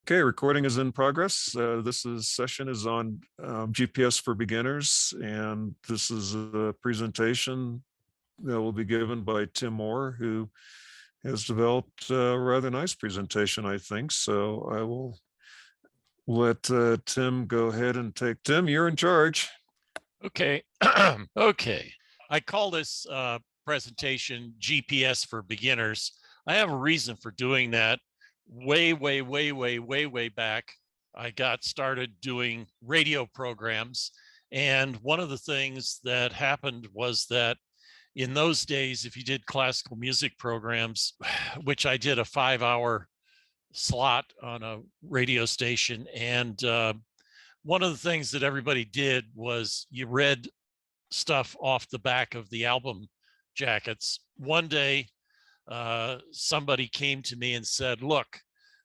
Okay, recording is in progress. Session is on GPS for beginners, and this is a presentation that will be given by Tim Orr, who has developed a rather nice presentation, I think. So I will let Tim go ahead and take. Tim, you're in charge. Okay. Okay. I call this presentation GPS for beginners. I have a reason for doing that. Way back, I got started doing radio programs. And one of the things that happened was that in those days, if you did classical music programs, which I did a 5-hour slot on a radio station, and one of the things that everybody did was you read stuff off the back of the album jackets. One day, somebody came to me and said, look,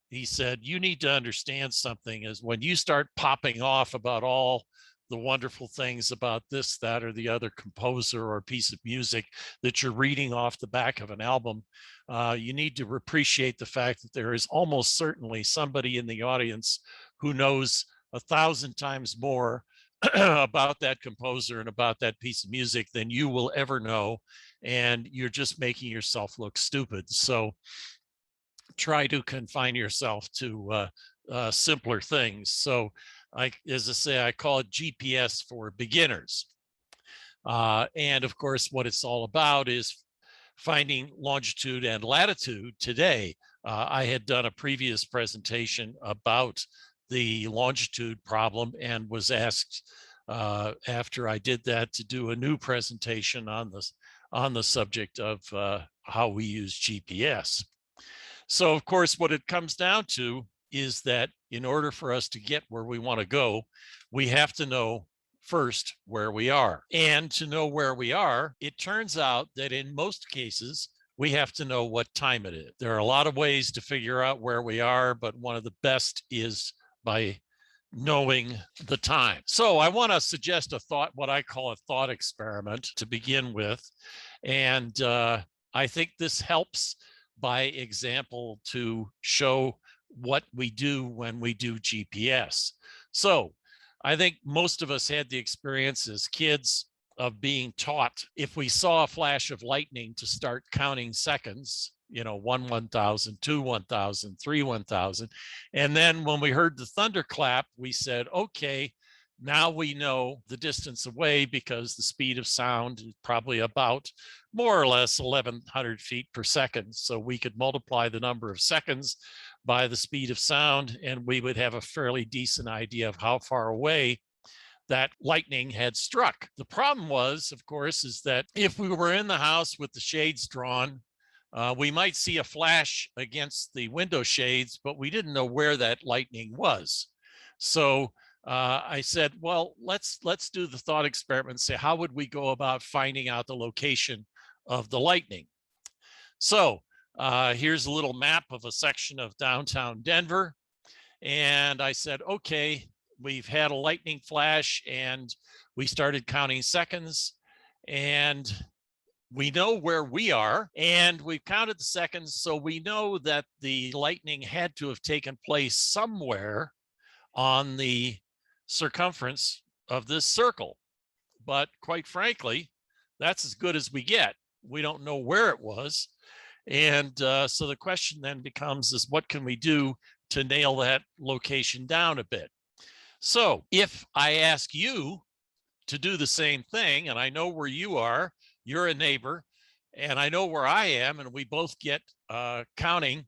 he said, you need to understand something is when you start popping off about all the wonderful things about this, that, or the other composer or piece of music that you're reading off the back of an album, you need to appreciate the fact that there is almost certainly somebody in the audience who knows 1,000 times more about that composer and about that piece of music than you will ever know, and you're just making yourself look stupid. So try to confine yourself to simpler things. So as I say, I call it GPS for beginners. And of course, what it's all about is finding longitude and latitude today. I had done a previous presentation about the longitude problem and was asked after I did that to do a new presentation on the subject of how we use GPS. So of course, what it comes down to is that in order for us to get where we want to go, we have to know first where we are. And to know where we are, it turns out that in most cases, we have to know what time it is. There are a lot of ways to figure out where we are, but one of the best is by knowing the time. So I want to suggest a thought, what I call a thought experiment to begin with. And I think this helps by example to show what we do when we do GPS. So I think most of us had the experience as kids of being taught, if we saw a flash of lightning, to start counting seconds, 1 1,000, 2 1,000, 3 1,000. And then when we heard the thunderclap, we said, okay, now we know the distance away because the speed of sound is probably about more or less 1,100 feet per second. So we could multiply the number of seconds by the speed of sound, and we would have a fairly decent idea of how far away that lightning had struck. The problem was, of course, is that if we were in the house with the shades drawn, we might see a flash against the window shades, but we didn't know where that lightning was. So I said, well, let's do the thought experiment and say, how would we go about finding out the location of the lightning? So here's a little map of a section of downtown Denver. And I said, okay, we've had a lightning flash and we started counting seconds, and we know where we are, and we've counted the seconds. So we know that the lightning had to have taken place somewhere on the circumference of this circle. But quite frankly, that's as good as we get. We don't know where it was. And so the question then becomes is what can we do to nail that location down a bit? So if I ask you to do the same thing, and I know where you are, you're a neighbor, and I know where I am, and we both get counting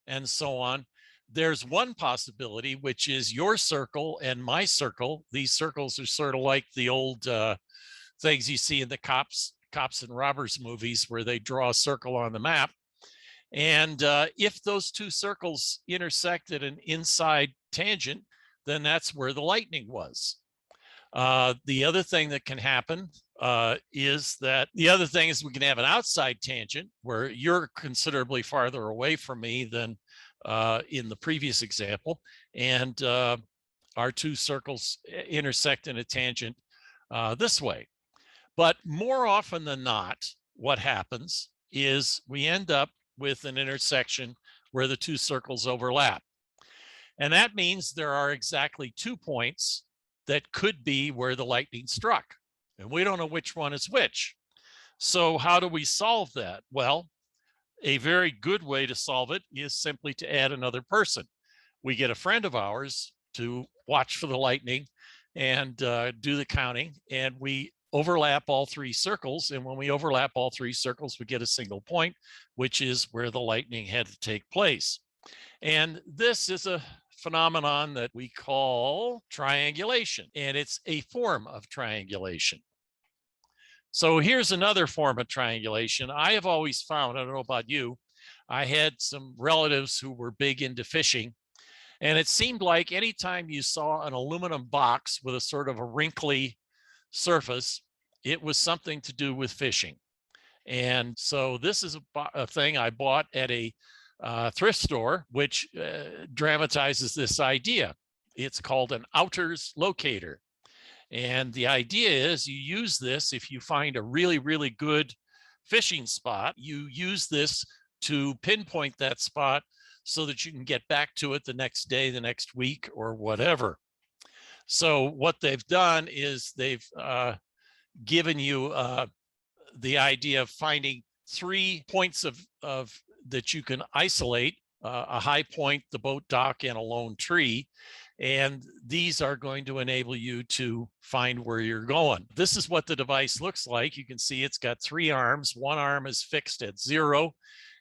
and so on, there's one possibility, which is your circle and my circle. These circles are sort of like the old things you see in the cops and robbers movies where they draw a circle on the map. And if those two circles intersect at an inside tangent, then that's where the lightning was. The other thing that can happen is we can have an outside tangent where you're considerably farther away from me than in the previous example, and our two circles intersect in a tangent this way. But more often than not, what happens is we end up with an intersection where the two circles overlap. And that means there are exactly 2 points that could be where the lightning struck. And we don't know which one is which. So how do we solve that? Well, a very good way to solve it is simply to add another person. We get a friend of ours to watch for the lightning and do the counting, and we overlap all 3 circles. And when we overlap all 3 circles, we get a single point, which is where the lightning had to take place. And this is a phenomenon that we call triangulation, and it's a form of triangulation. So here's another form of triangulation. I have always found, I don't know about you, I had some relatives who were big into fishing, and it seemed like anytime you saw an aluminum box with a sort of a wrinkly surface, it was something to do with fishing. And so this is a thing I bought at a thrift store, which dramatizes this idea. It's called an outers locator. And the idea is you use this if you find a really, really good fishing spot. You use this to pinpoint that spot so that you can get back to it the next day, the next week, or whatever. So what they've done is they've given you the idea of finding 3 points of that you can isolate, a high point, the boat dock, and a lone tree. And these are going to enable you to find where you're going. This is what the device looks like. You can see it's got 3 arms. One arm is fixed at 0,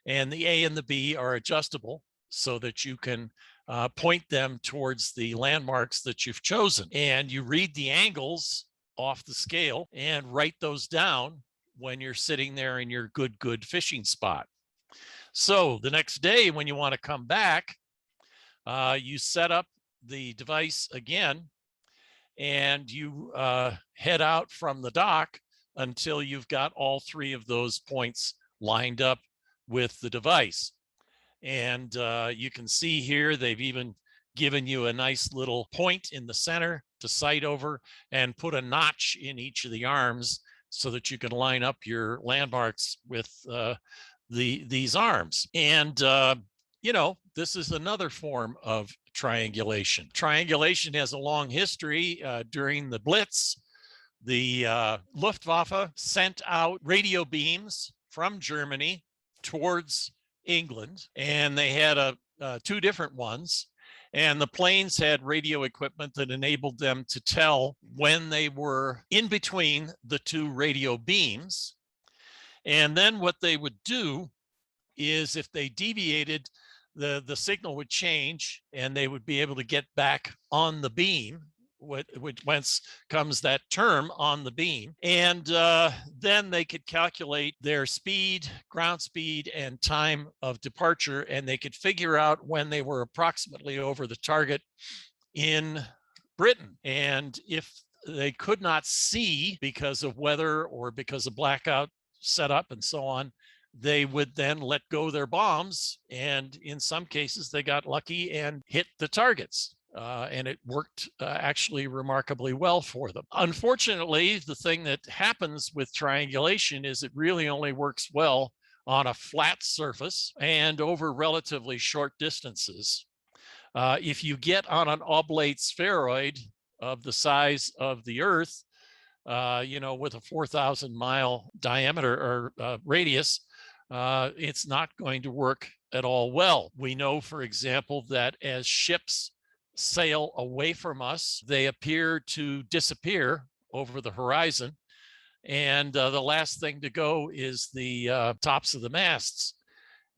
and the A and the B are adjustable so that you can point them towards the landmarks that you've chosen. And you read the angles off the scale and write those down when you're sitting there in your good fishing spot. So the next day when you want to come back, you set up the device again, and you head out from the dock until you've got all 3 of those points lined up with the device. And you can see here, they've even given you a nice little point in the center to sight over and put a notch in each of the arms so that you can line up your landmarks with these arms. And you know, this is another form of triangulation. Triangulation has a long history. During the Blitz, the Luftwaffe sent out radio beams from Germany towards England, and they had 2 different ones. And the planes had radio equipment that enabled them to tell when they were in between the 2 radio beams. And then what they would do is if they deviated, the signal would change and they would be able to get back on the beam, whence comes that term, on the beam. And then they could calculate their speed, ground speed, and time of departure, and they could figure out when they were approximately over the target in Britain. And if they could not see because of weather or because of blackout setup and so on, they would then let go their bombs, and in some cases they got lucky and hit the targets. And it worked actually remarkably well for them. Unfortunately, the thing that happens with triangulation is it really only works well on a flat surface and over relatively short distances. If you get on an oblate spheroid of the size of the Earth, you know, with a 4,000 mile diameter or radius, it's not going to work at all well. We know, for example, that as ships sail away from us, they appear to disappear over the horizon. And the last thing to go is the tops of the masts.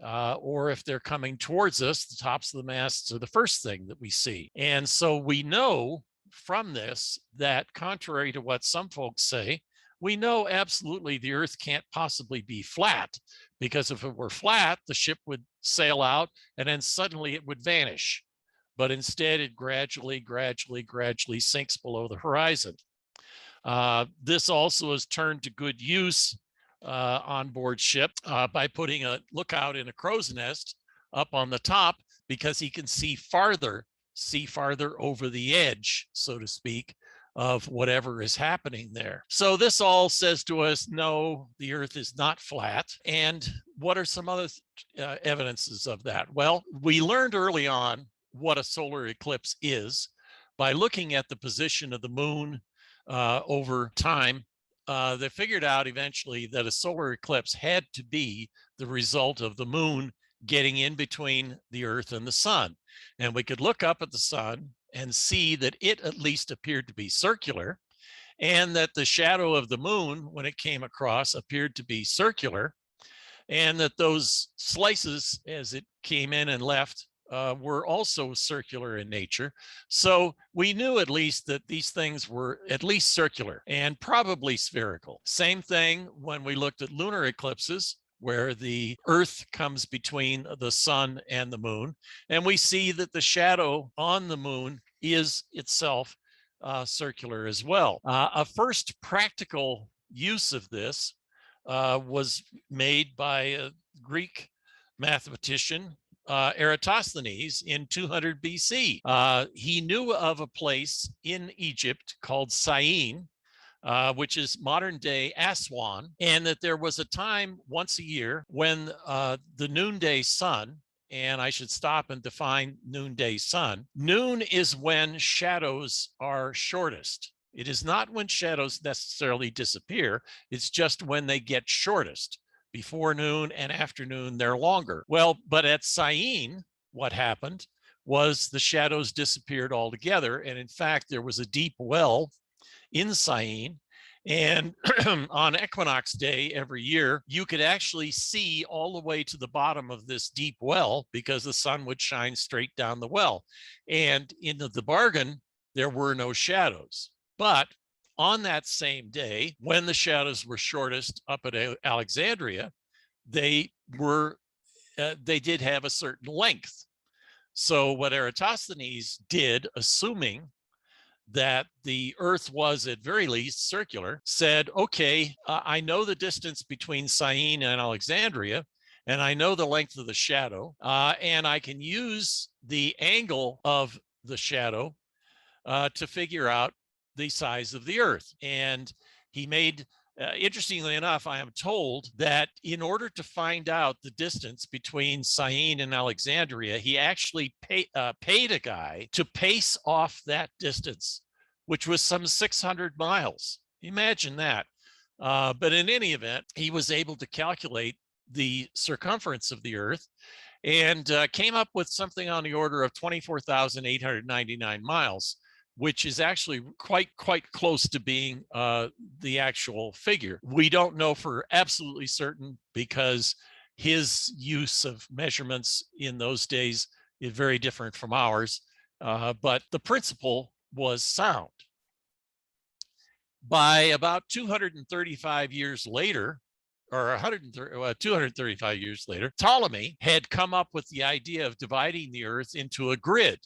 Or if they're coming towards us, the tops of the masts are the first thing that we see. And so we know from this that, contrary to what some folks say, we know absolutely the Earth can't possibly be flat, because if it were flat, the ship would sail out and then suddenly it would vanish. But instead, it gradually sinks below the horizon. This also is turned to good use on board ship by putting a lookout in a crow's nest up on the top, because he can see farther over the edge, so to speak, of whatever is happening there. So this all says to us, no, the Earth is not flat. And what are some other evidences of that? Well, we learned early on what a solar eclipse is by looking at the position of the moon over time. They figured out eventually that a solar eclipse had to be the result of the moon getting in between the Earth and the sun. And we could look up at the sun and see that it at least appeared to be circular, and that the shadow of the moon, when it came across, appeared to be circular, and that those slices as it came in and left were also circular in nature. So we knew at least that these things were at least circular and probably spherical. Same thing when we looked at lunar eclipses, where the Earth comes between the sun and the moon, and we see that the shadow on the moon is itself circular as well. A first practical use of this was made by a Greek mathematician, Eratosthenes, in 200 BC. He knew of a place in Egypt called Syene, which is modern day Aswan, and that there was a time once a year when the noonday sun, and I should stop and define noonday sun. Noon is when shadows are shortest. It is not when shadows necessarily disappear. It's just when they get shortest. Before noon and afternoon, they're longer. Well, but at Syene, what happened was the shadows disappeared altogether. And in fact, there was a deep well in Syene. And on equinox day every year, you could actually see all the way to the bottom of this deep well because the sun would shine straight down the well. And in the bargain, there were no shadows. But on that same day, when the shadows were shortest up at Alexandria, they did have a certain length. So what Eratosthenes did, assuming that the Earth was at very least circular, said, okay, I know the distance between Syene and Alexandria, and I know the length of the shadow, and I can use the angle of the shadow to figure out the size of the Earth. And he made, interestingly enough, I am told that in order to find out the distance between Syene and Alexandria, he actually paid a guy to pace off that distance, which was some 600 miles. Imagine that. But in any event, he was able to calculate the circumference of the Earth and came up with something on the order of 24,899 miles, which is actually quite close to being the actual figure. We don't know for absolutely certain because his use of measurements in those days is very different from ours, but the principle was sound. By about 235 years later, or 235 years later, Ptolemy had come up with the idea of dividing the Earth into a grid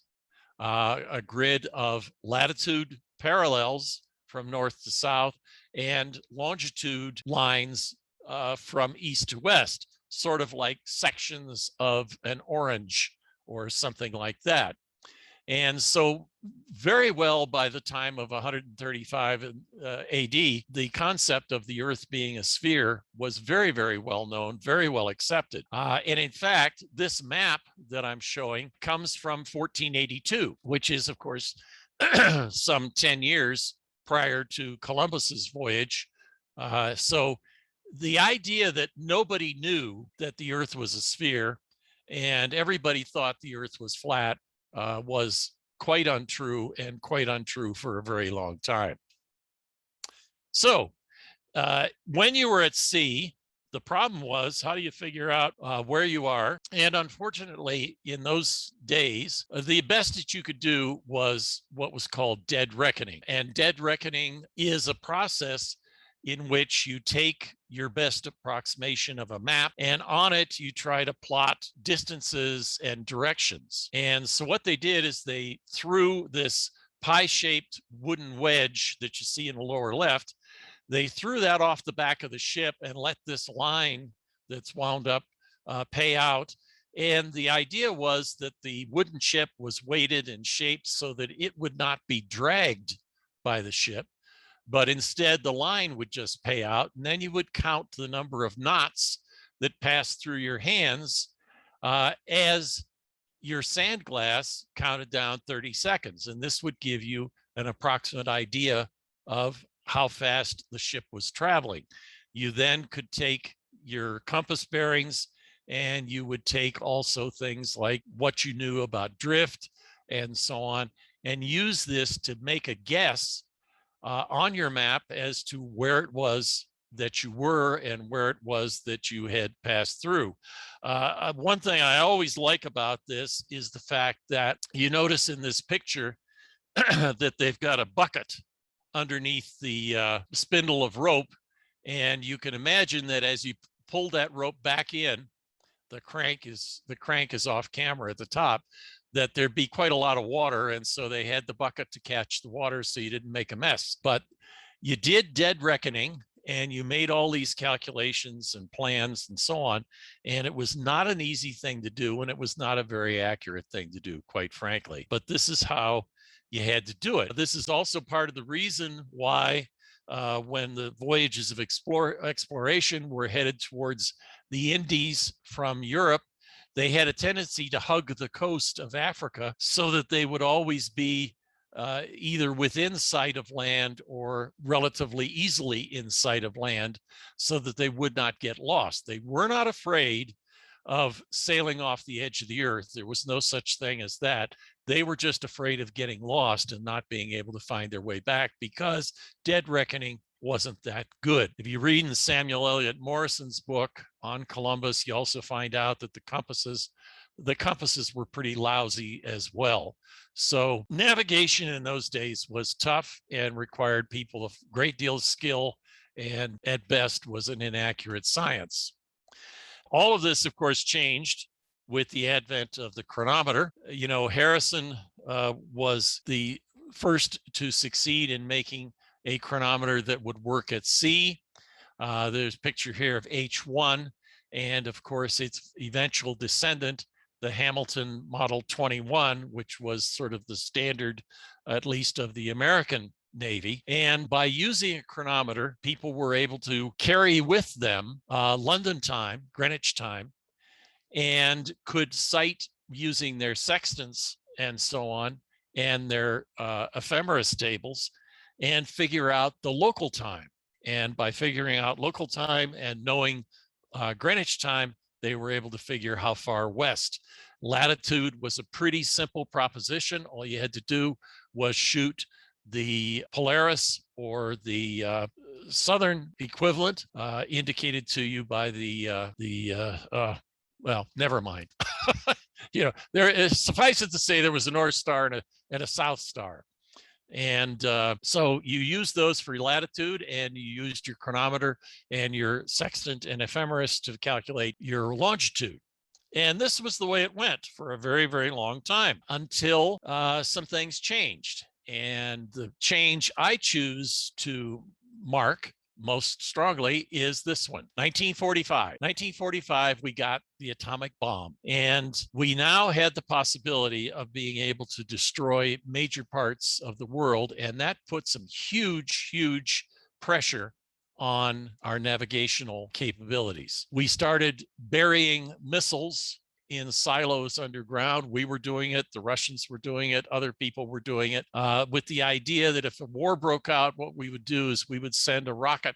of latitude parallels from north to south and longitude lines from east to west, sort of like sections of an orange or something like that. And so very well by the time of 135 AD, the concept of the Earth being a sphere was very, very well known, very well accepted. And in fact, this map that I'm showing comes from 1482, which is, of course, some 10 years prior to Columbus's voyage. So the idea that nobody knew that the Earth was a sphere and everybody thought the Earth was flat was quite untrue, and quite untrue for a very long time. So when you were at sea, the problem was, how do you figure out where you are? And unfortunately, in those days, the best that you could do was what was called dead reckoning. And dead reckoning is a process in which you take your best approximation of a map, and on it you try to plot distances and directions. And so what they did is they threw this pie-shaped wooden wedge that you see in the lower left, they threw that off the back of the ship and let this line that's wound up pay out. And the idea was that the wooden ship was weighted and shaped so that it would not be dragged by the ship, but instead the line would just pay out, and then you would count the number of knots that passed through your hands as your sand glass counted down 30 seconds. And this would give you an approximate idea of how fast the ship was traveling. You then could take your compass bearings, and you would take also things like what you knew about drift and so on, and use this to make a guess on your map as to where it was that you were and where it was that you had passed through. One thing I always like about this is the fact that you notice in this picture that they've got a bucket underneath the spindle of rope. And you can imagine that as you pull that rope back in, the crank is off camera at the top, that there'd be quite a lot of water. And so they had the bucket to catch the water so you didn't make a mess. But you did dead reckoning, and you made all these calculations and plans and so on. And it was not an easy thing to do, and it was not a very accurate thing to do, quite frankly. But this is how you had to do it. This is also part of the reason why when the voyages of exploration were headed towards the Indies from Europe, they had a tendency to hug the coast of Africa so that they would always be either within sight of land or relatively easily in sight of land, so that they would not get lost. They were not afraid of sailing off the edge of the earth. There was no such thing as that. They were just afraid of getting lost and not being able to find their way back, because dead reckoning wasn't that good. If you read in Samuel Eliot Morrison's book on Columbus, you also find out that the compasses were pretty lousy as well. So navigation in those days was tough and required people of great deal of skill, and at best was an inaccurate science. All of this, of course, changed with the advent of the chronometer. You know, Harrison was the first to succeed in making a chronometer that would work at sea. There's a picture here of H1, and of course its eventual descendant, the Hamilton Model 21, which was sort of the standard, at least of the American Navy. And by using a chronometer, people were able to carry with them London time, Greenwich time, and could sight using their sextants and so on, and their ephemeris tables, and figure out the local time. And by figuring out local time and knowing Greenwich time, they were able to figure how far west. Latitude was a pretty simple proposition. All you had to do was shoot the Polaris, or the southern equivalent, indicated to you by well, never mind. You know, there is, suffice it to say, there was a North Star and a South Star. And so you used those for latitude, and you used your chronometer and your sextant and ephemeris to calculate your longitude. And this was the way it went for a very, very long time, until some things changed. And the change I choose to mark most strongly is this one, 1945. 1945, we got the atomic bomb, and we now had the possibility of being able to destroy major parts of the world, and that put some huge, huge pressure on our navigational capabilities. We started burying missiles in silos underground. We were doing it, the Russians were doing it, other people were doing it, with the idea that if a war broke out, what we would do is we would send a rocket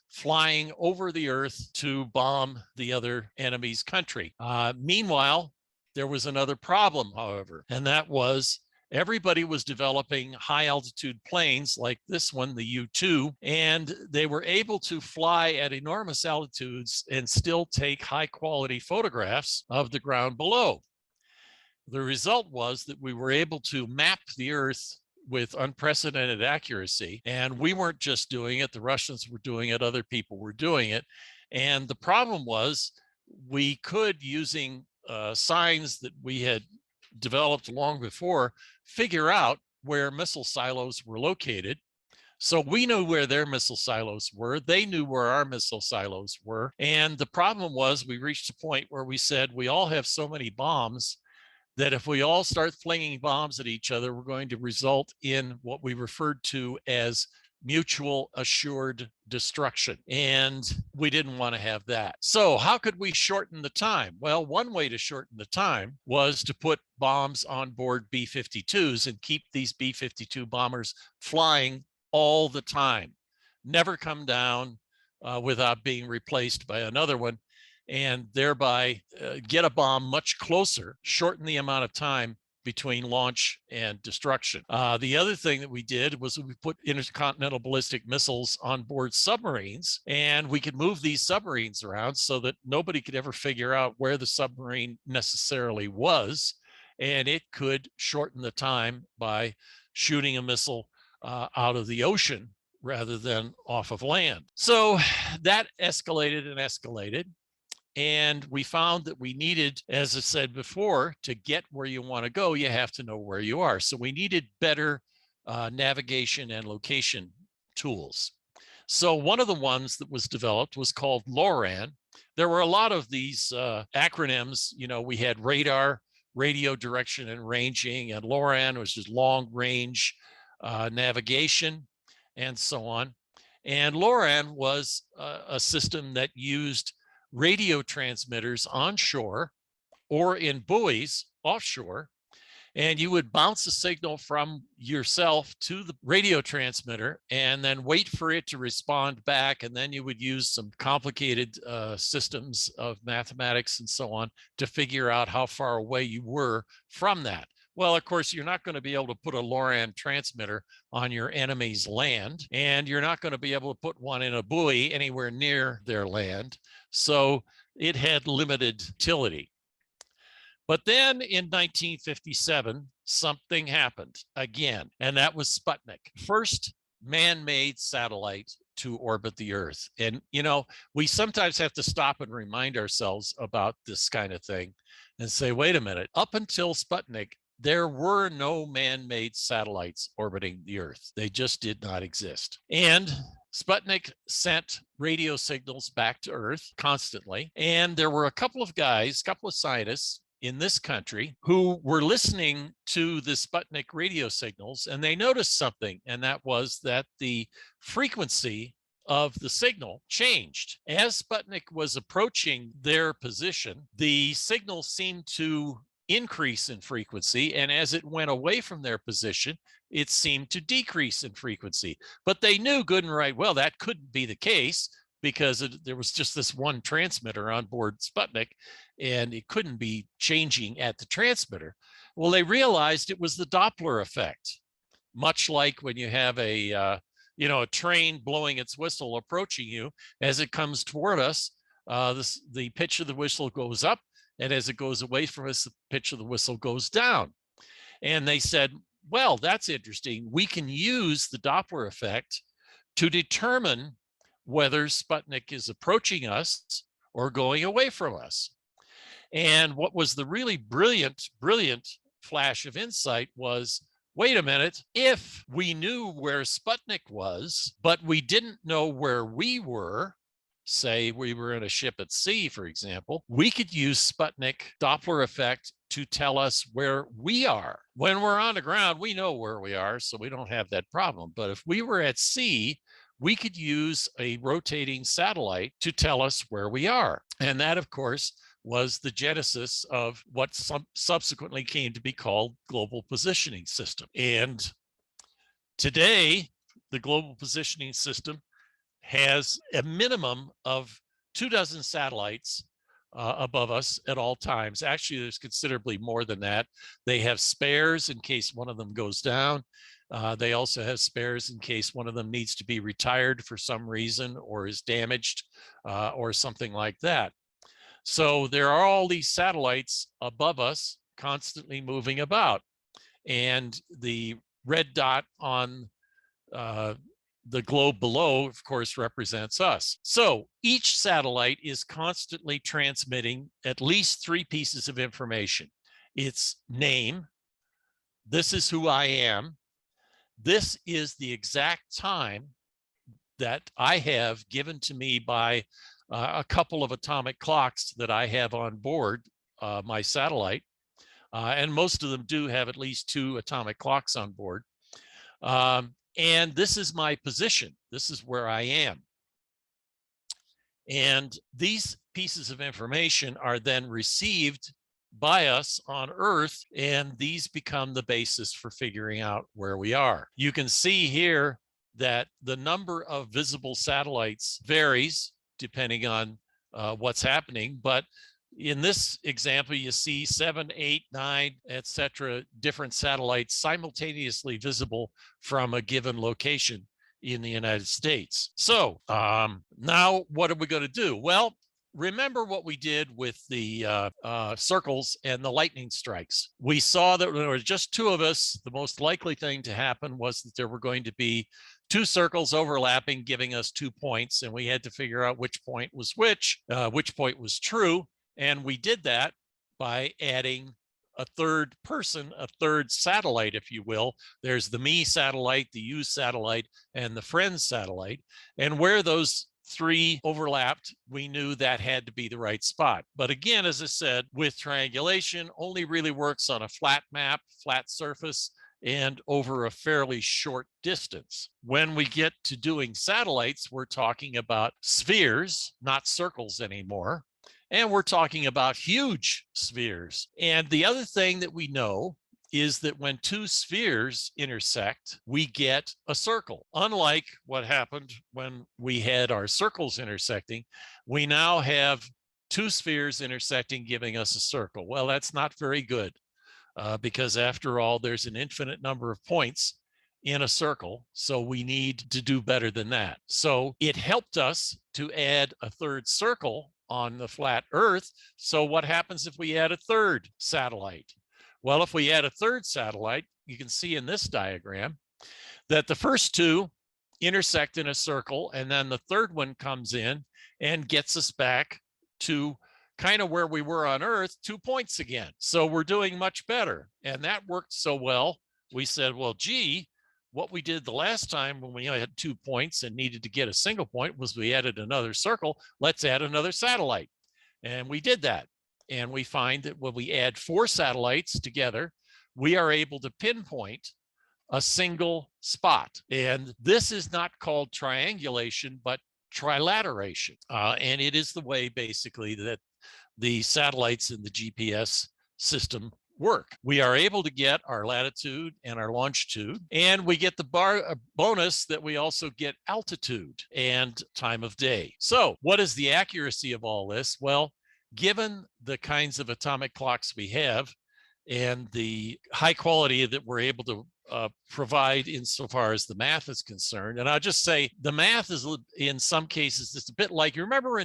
flying over the earth to bomb the other enemy's country. Meanwhile, there was another problem, however, and that was everybody was developing high altitude planes like this one, the U-2, and they were able to fly at enormous altitudes and still take high quality photographs of the ground below. The result was that we were able to map the Earth with unprecedented accuracy, and we weren't just doing it, the Russians were doing it, other people were doing it. And the problem was we could, using signs that we had developed long before, figure out where missile silos were located. So we knew where their missile silos were. They knew where our missile silos were. And the problem was we reached a point where we said, we all have so many bombs that if we all start flinging bombs at each other, we're going to result in what we referred to as mutual assured destruction. And we didn't want to have that. So how could we shorten the time? Well, one way to shorten the time was to put bombs on board B-52s and keep these B-52 bombers flying all the time, never come down without being replaced by another one, and thereby get a bomb much closer, shorten the amount of time between launch and destruction. The other thing that we did was we put intercontinental ballistic missiles on board submarines, and we could move these submarines around so that nobody could ever figure out where the submarine necessarily was, and it could shorten the time by shooting a missile out of the ocean rather than off of land. So that escalated and escalated. And we found that we needed, as I said before, to get where you want to go, you have to know where you are. So we needed better navigation and location tools. So one of the ones that was developed was called LORAN. There were a lot of these acronyms. You know, we had radar, radio direction and ranging, and LORAN was just long range navigation and so on. And LORAN was a system that used radio transmitters onshore or in buoys offshore, and you would bounce a signal from yourself to the radio transmitter and then wait for it to respond back, and then you would use some complicated systems of mathematics and so on to figure out how far away you were from that. Well, of course, you're not going to be able to put a LORAN transmitter on your enemy's land, and you're not going to be able to put one in a buoy anywhere near their land. So it had limited utility. But then in 1957, something happened again, and that was Sputnik, first man-made satellite to orbit the Earth. And, you know, we sometimes have to stop and remind ourselves about this kind of thing and say, wait a minute, up until Sputnik, there were no man-made satellites orbiting the Earth. They just did not exist. And Sputnik sent radio signals back to Earth constantly. And there were a couple of guys, a couple of scientists in this country who were listening to the Sputnik radio signals, and they noticed something, and that was that the frequency of the signal changed. As Sputnik was approaching their position, the signal seemed to increase in frequency, and as it went away from their position, it seemed to decrease in frequency. But they knew good and right well that couldn't be the case, because there was just this one transmitter on board Sputnik, and it couldn't be changing at the transmitter. Well, they realized it was the Doppler effect, much like when you have a train blowing its whistle approaching you. As it comes toward us, the pitch of the whistle goes up, and as it goes away from us, the pitch of the whistle goes down. And they said, well, that's interesting. We can use the Doppler effect to determine whether Sputnik is approaching us or going away from us. And what was the really brilliant flash of insight was, wait a minute, if we knew where Sputnik was, but we didn't know where we were, say we were in a ship at sea, for example, we could use Sputnik Doppler effect to tell us where we are. When we're on the ground, we know where we are, so we don't have that problem. But if we were at sea, we could use a rotating satellite to tell us where we are. And that, of course, was the genesis of what subsequently came to be called Global Positioning System. And today, the Global Positioning System has a minimum of 24 satellites above us at all times. Actually, there's considerably more than that. They have spares in case one of them goes down. They also have spares in case one of them needs to be retired for some reason or is damaged or something like that. So there are all these satellites above us constantly moving about. And the red dot on the globe below, of course, represents us. So each satellite is constantly transmitting at least 3 pieces of information. Its name, this is who I am, this is the exact time that I have given to me by a couple of atomic clocks that I have on board my satellite. And most of them do have at least 2 atomic clocks on board. And this is my position. This is where I am. And these pieces of information are then received by us on Earth, and these become the basis for figuring out where we are. You can see here that the number of visible satellites varies depending on what's happening, but in this example, you see 7, 8, 9, etc., different satellites simultaneously visible from a given location in the United States. So now what are we going to do? Well, remember what we did with the circles and the lightning strikes. We saw that when there were just two of us, the most likely thing to happen was that there were going to be two circles overlapping, giving us 2 points, and we had to figure out which point was which point was true. And we did that by adding a third person, a third satellite, if you will. There's the me satellite, the you satellite, and the friend satellite. And where those three overlapped, we knew that had to be the right spot. But again, as I said, with triangulation, only really works on a flat map, flat surface, and over a fairly short distance. When we get to doing satellites, we're talking about spheres, not circles anymore. And we're talking about huge spheres. And the other thing that we know is that when two spheres intersect, we get a circle. Unlike what happened when we had our circles intersecting, we now have two spheres intersecting, giving us a circle. Well, that's not very good because after all, there's an infinite number of points in a circle. So we need to do better than that. So it helped us to add a third circle on the flat Earth. So what happens if we add a third satellite? Well, if we add a third satellite, you can see in this diagram that the first two intersect in a circle, and then the third one comes in and gets us back to kind of where we were on Earth, 2 points again. So we're doing much better. And that worked so well, we said, well, gee, what we did the last time when we had 2 points and needed to get a single point was we added another circle. Let's add another satellite. And we did that. And we find that when we add 4 satellites together, we are able to pinpoint a single spot. And this is not called triangulation, but trilateration. And it is the way basically that the satellites in the GPS system work. We are able to get our latitude and our longitude, and we get the bonus that we also get altitude and time of day. So what is the accuracy of all this? Well, given the kinds of atomic clocks we have and the high quality that we're able to provide insofar as the math is concerned, and I'll just say the math is in some cases it's a bit like, you remember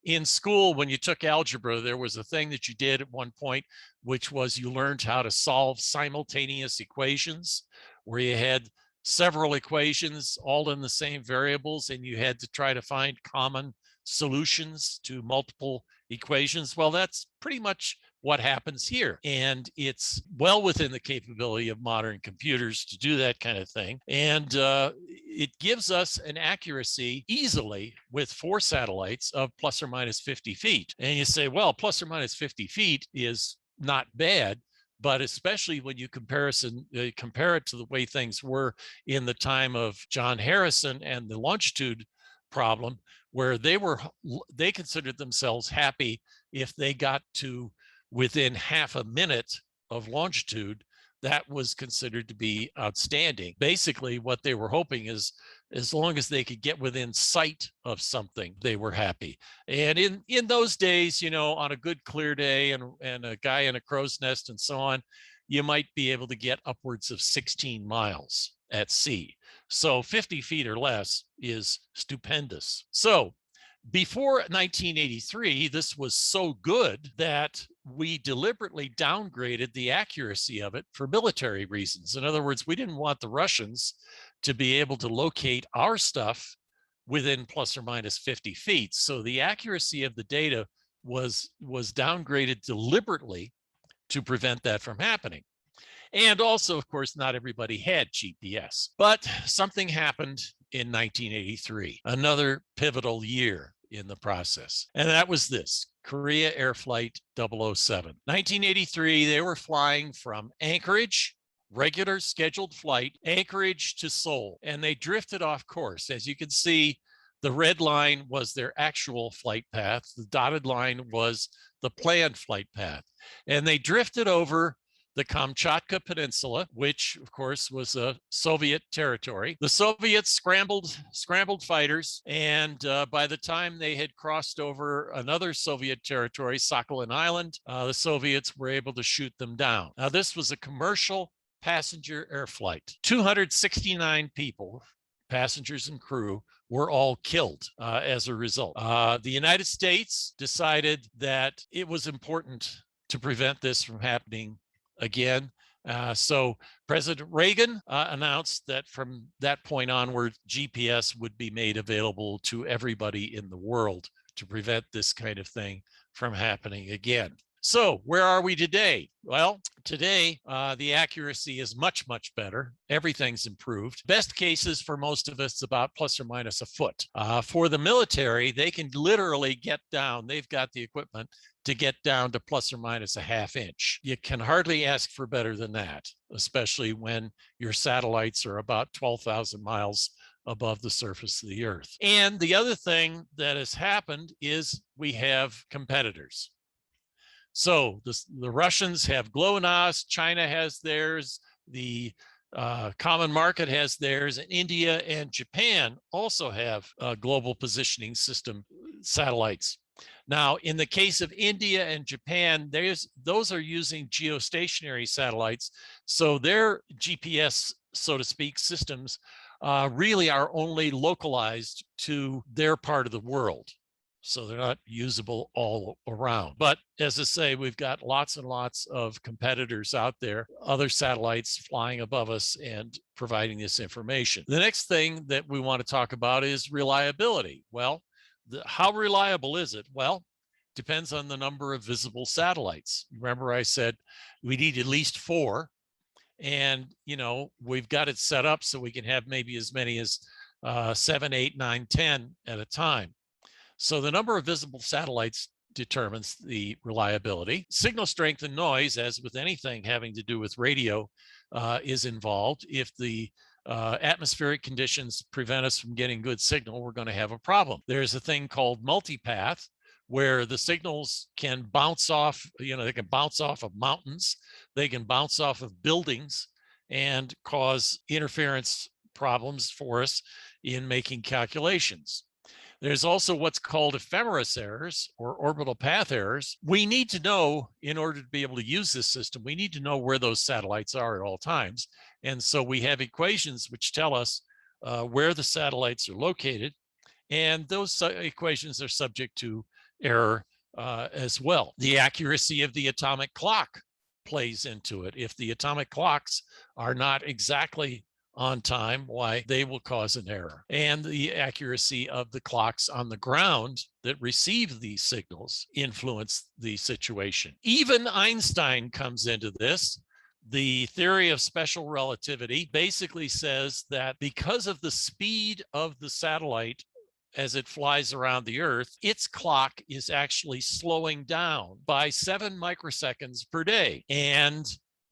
in school when you took algebra, there was a thing that you did at one point, which was you learned how to solve simultaneous equations, where you had several equations all in the same variables, and you had to try to find common solutions to multiple equations. Well, that's pretty much what happens here. And it's well within the capability of modern computers to do that kind of thing. And it gives us an accuracy easily with 4 satellites of plus or minus 50 feet. And you say, well, plus or minus 50 feet is not bad, but especially when you compare it to the way things were in the time of John Harrison and the longitude problem, where they considered themselves happy if they got to within half a minute of longitude. That was considered to be outstanding. Basically, what they were hoping is as long as they could get within sight of something, they were happy. And in those days, you know, on a good clear day and a guy in a crow's nest and so on, you might be able to get upwards of 16 miles at sea. So 50 feet or less is stupendous. So before 1983, this was so good that we deliberately downgraded the accuracy of it for military reasons. In other words, we didn't want the Russians to be able to locate our stuff within plus or minus 50 feet. So the accuracy of the data was downgraded deliberately to prevent that from happening. And also, of course, not everybody had GPS, but something happened in 1983, another pivotal year in the process. And that was this, Korea Air Flight 007. 1983, they were flying from Anchorage, regular scheduled flight, Anchorage to Seoul, and they drifted off course. As you can see, the red line was their actual flight path. The dotted line was the planned flight path. And they drifted over the Kamchatka Peninsula, which of course was a Soviet territory. The Soviets scrambled fighters, and by the time they had crossed over another Soviet territory, Sakhalin Island, the Soviets were able to shoot them down. Now, this was a commercial passenger air flight. 269 people, passengers and crew, were all killed as a result. The United States decided that it was important to prevent this from happening again. So President Reagan announced that from that point onward, GPS would be made available to everybody in the world to prevent this kind of thing from happening again. So where are we today? Well, today, the accuracy is much, much better. Everything's improved. Best cases for most of us, about plus or minus a foot. For the military, they can literally get down. They've got the equipment to get down to plus or minus a half inch. You can hardly ask for better than that, especially when your satellites are about 12,000 miles above the surface of the Earth. And the other thing that has happened is we have competitors. So the Russians have GLONASS, China has theirs, the common market has theirs, and India and Japan also have global positioning system satellites. Now, in the case of India and Japan, those are using geostationary satellites. So their GPS, so to speak, systems really are only localized to their part of the world. So they're not usable all around. But as I say, we've got lots and lots of competitors out there, other satellites flying above us and providing this information. The next thing that we want to talk about is reliability. Well, how reliable is it? Well, depends on the number of visible satellites. Remember I said we need at least 4. And, you know, we've got it set up so we can have maybe as many as 7, 8, 9, 10 at a time. So the number of visible satellites determines the reliability. Signal strength and noise, as with anything having to do with radio, is involved. If the atmospheric conditions prevent us from getting good signal, we're going to have a problem. There's a thing called multipath, where the signals can bounce off, they can bounce off of mountains, they can bounce off of buildings and cause interference problems for us in making calculations. There's also what's called ephemeris errors or orbital path errors. We need to know, in order to be able to use this system, we need to know where those satellites are at all times. And so we have equations which tell us where the satellites are located. And those equations are subject to error as well. The accuracy of the atomic clock plays into it. If the atomic clocks are not exactly on time, why, they will cause an error. And the accuracy of the clocks on the ground that receive these signals influence the situation. Even Einstein comes into this. The theory of special relativity basically says that because of the speed of the satellite as it flies around the Earth, its clock is actually slowing down by 7 microseconds per day. And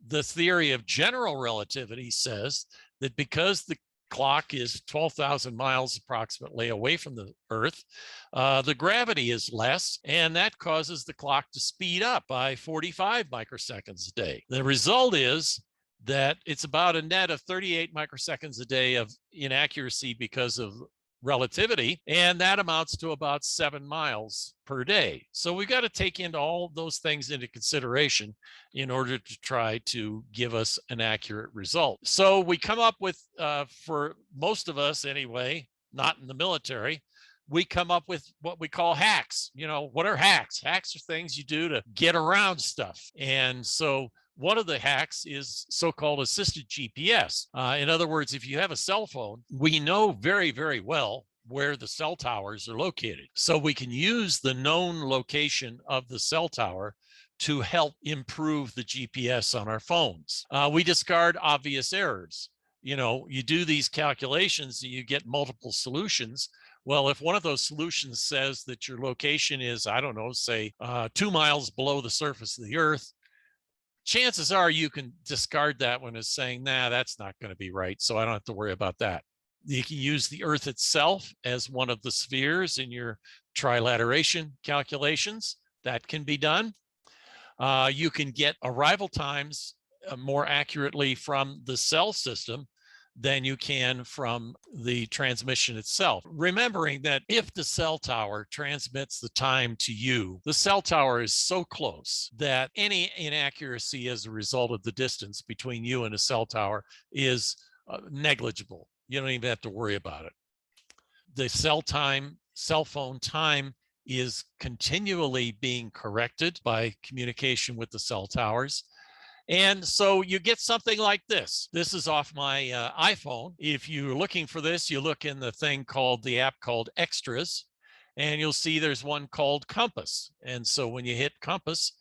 the theory of general relativity says that because the clock is 12,000 miles approximately away from the Earth, the gravity is less, and that causes the clock to speed up by 45 microseconds a day. The result is that it's about a net of 38 microseconds a day of inaccuracy because of relativity, and that amounts to about 7 miles per day. So we've got to take into all those things into consideration in order to try to give us an accurate result. So we come up with, for most of us anyway, not in the military, we come up with what we call hacks. What are hacks? Hacks are things you do to get around stuff. And so one of the hacks is so-called assisted GPS. In other words, if you have a cell phone, we know very, very well where the cell towers are located. So we can use the known location of the cell tower to help improve the GPS on our phones. We discard obvious errors. You do these calculations and you get multiple solutions. Well, if one of those solutions says that your location is, I don't know, say 2 miles below the surface of the Earth, chances are you can discard that one as saying, nah, that's not going to be right, so I don't have to worry about that. You can use the Earth itself as one of the spheres in your trilateration calculations. That can be done. You can get arrival times more accurately from the cell system than you can from the transmission itself. Remembering that if the cell tower transmits the time to you, the cell tower is so close that any inaccuracy as a result of the distance between you and a cell tower is negligible. You don't even have to worry about it. The cell phone time is continually being corrected by communication with the cell towers. And so you get something like this. This is off my iPhone. If you're looking for this, you look in the app called Extras, and you'll see there's one called Compass. And so when you hit Compass,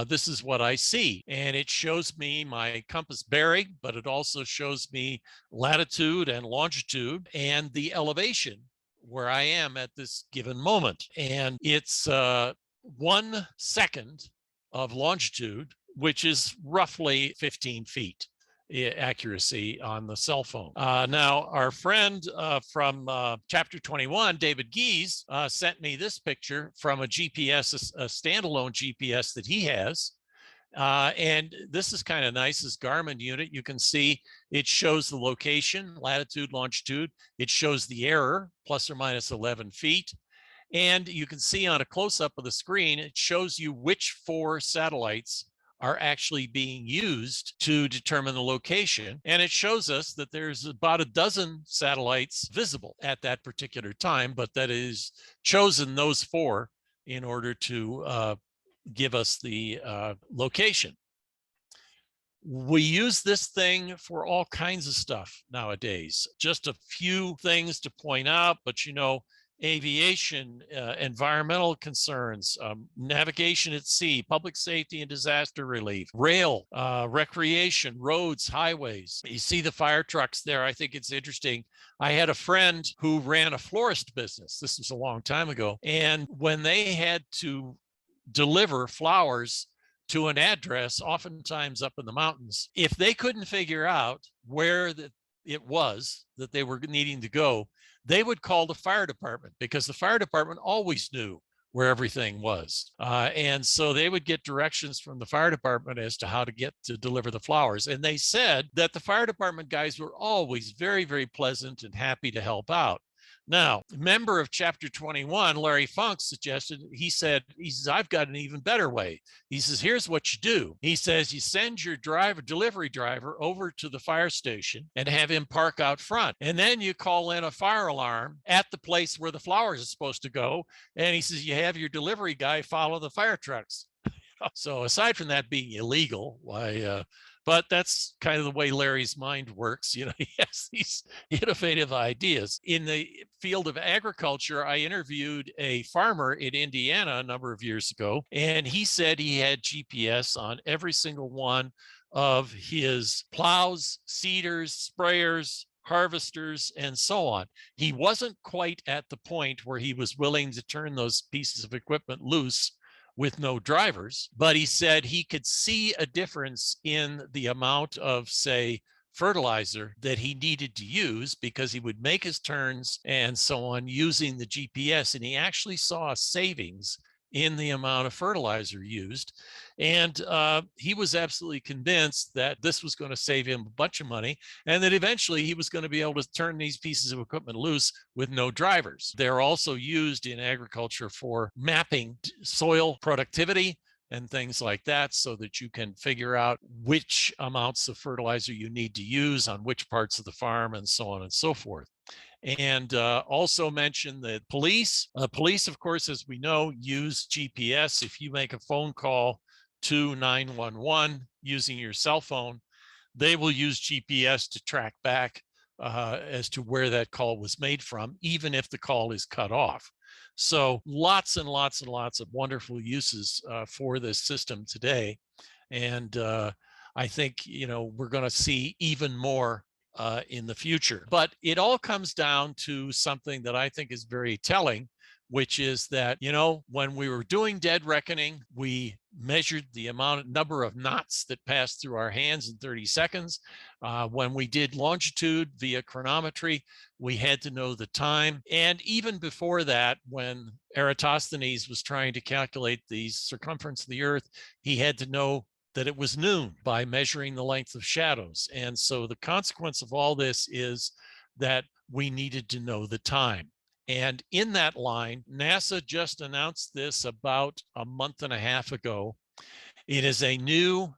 this is what I see. And it shows me my compass bearing, but it also shows me latitude and longitude and the elevation where I am at this given moment. And it's 1 second of longitude, which is roughly 15 feet accuracy on the cell phone. Now, our friend from chapter 21, David Gies, sent me this picture from a GPS, a standalone GPS that he has. And this is kind of nice, this Garmin unit. You can see it shows the location, latitude, longitude. It shows the error, plus or minus 11 feet. And you can see on a close-up of the screen, it shows you which 4 satellites are actually being used to determine the location. And it shows us that there's about a dozen satellites visible at that particular time, but that is chosen those 4 in order to give us the location. We use this thing for all kinds of stuff nowadays. Just a few things to point out, but aviation, environmental concerns, navigation at sea, public safety and disaster relief, rail, recreation, roads, highways. You see the fire trucks there. I think it's interesting. I had a friend who ran a florist business. This was a long time ago. And when they had to deliver flowers to an address, oftentimes up in the mountains, if they couldn't figure out where it was that they were needing to go, they would call the fire department, because the fire department always knew where everything was. And so they would get directions from the fire department as to how to get to deliver the flowers. And they said that the fire department guys were always very, very pleasant and happy to help out. Now, a member of chapter 21, Larry Funk, suggested, he says, I've got an even better way. He says, here's what you do. He says, you send your delivery driver over to the fire station and have him park out front. And then you call in a fire alarm at the place where the flowers are supposed to go. And he says, you have your delivery guy follow the fire trucks. So aside from that being illegal, but that's kind of the way Larry's mind works. He has these innovative ideas. In the field of agriculture, I interviewed a farmer in Indiana a number of years ago, and he said he had GPS on every single one of his plows, seeders, sprayers, harvesters, and so on. He wasn't quite at the point where he was willing to turn those pieces of equipment loose with no drivers, but he said he could see a difference in the amount of, say, fertilizer that he needed to use, because he would make his turns and so on using the GPS, and he actually saw a savings in the amount of fertilizer used. And he was absolutely convinced that this was going to save him a bunch of money, and that eventually he was going to be able to turn these pieces of equipment loose with no drivers. They're also used in agriculture for mapping soil productivity and things like that, so that you can figure out which amounts of fertilizer you need to use on which parts of the farm, and so on and so forth. And also mention that police, of course, as we know, use GPS. If you make a phone call to 911 using your cell phone, they will use GPS to track back as to where that call was made from, even if the call is cut off. So lots and lots and lots of wonderful uses for this system today. And I think, we're going to see even more in the future. But it all comes down to something that I think is very telling, which is that, when we were doing dead reckoning, we measured the number of knots that passed through our hands in 30 seconds. When we did longitude via chronometry, we had to know the time. And even before that, when Eratosthenes was trying to calculate the circumference of the Earth, he had to know that it was noon by measuring the length of shadows. And so the consequence of all this is that we needed to know the time. And in that line, NASA just announced this about a month and a half ago. It is a new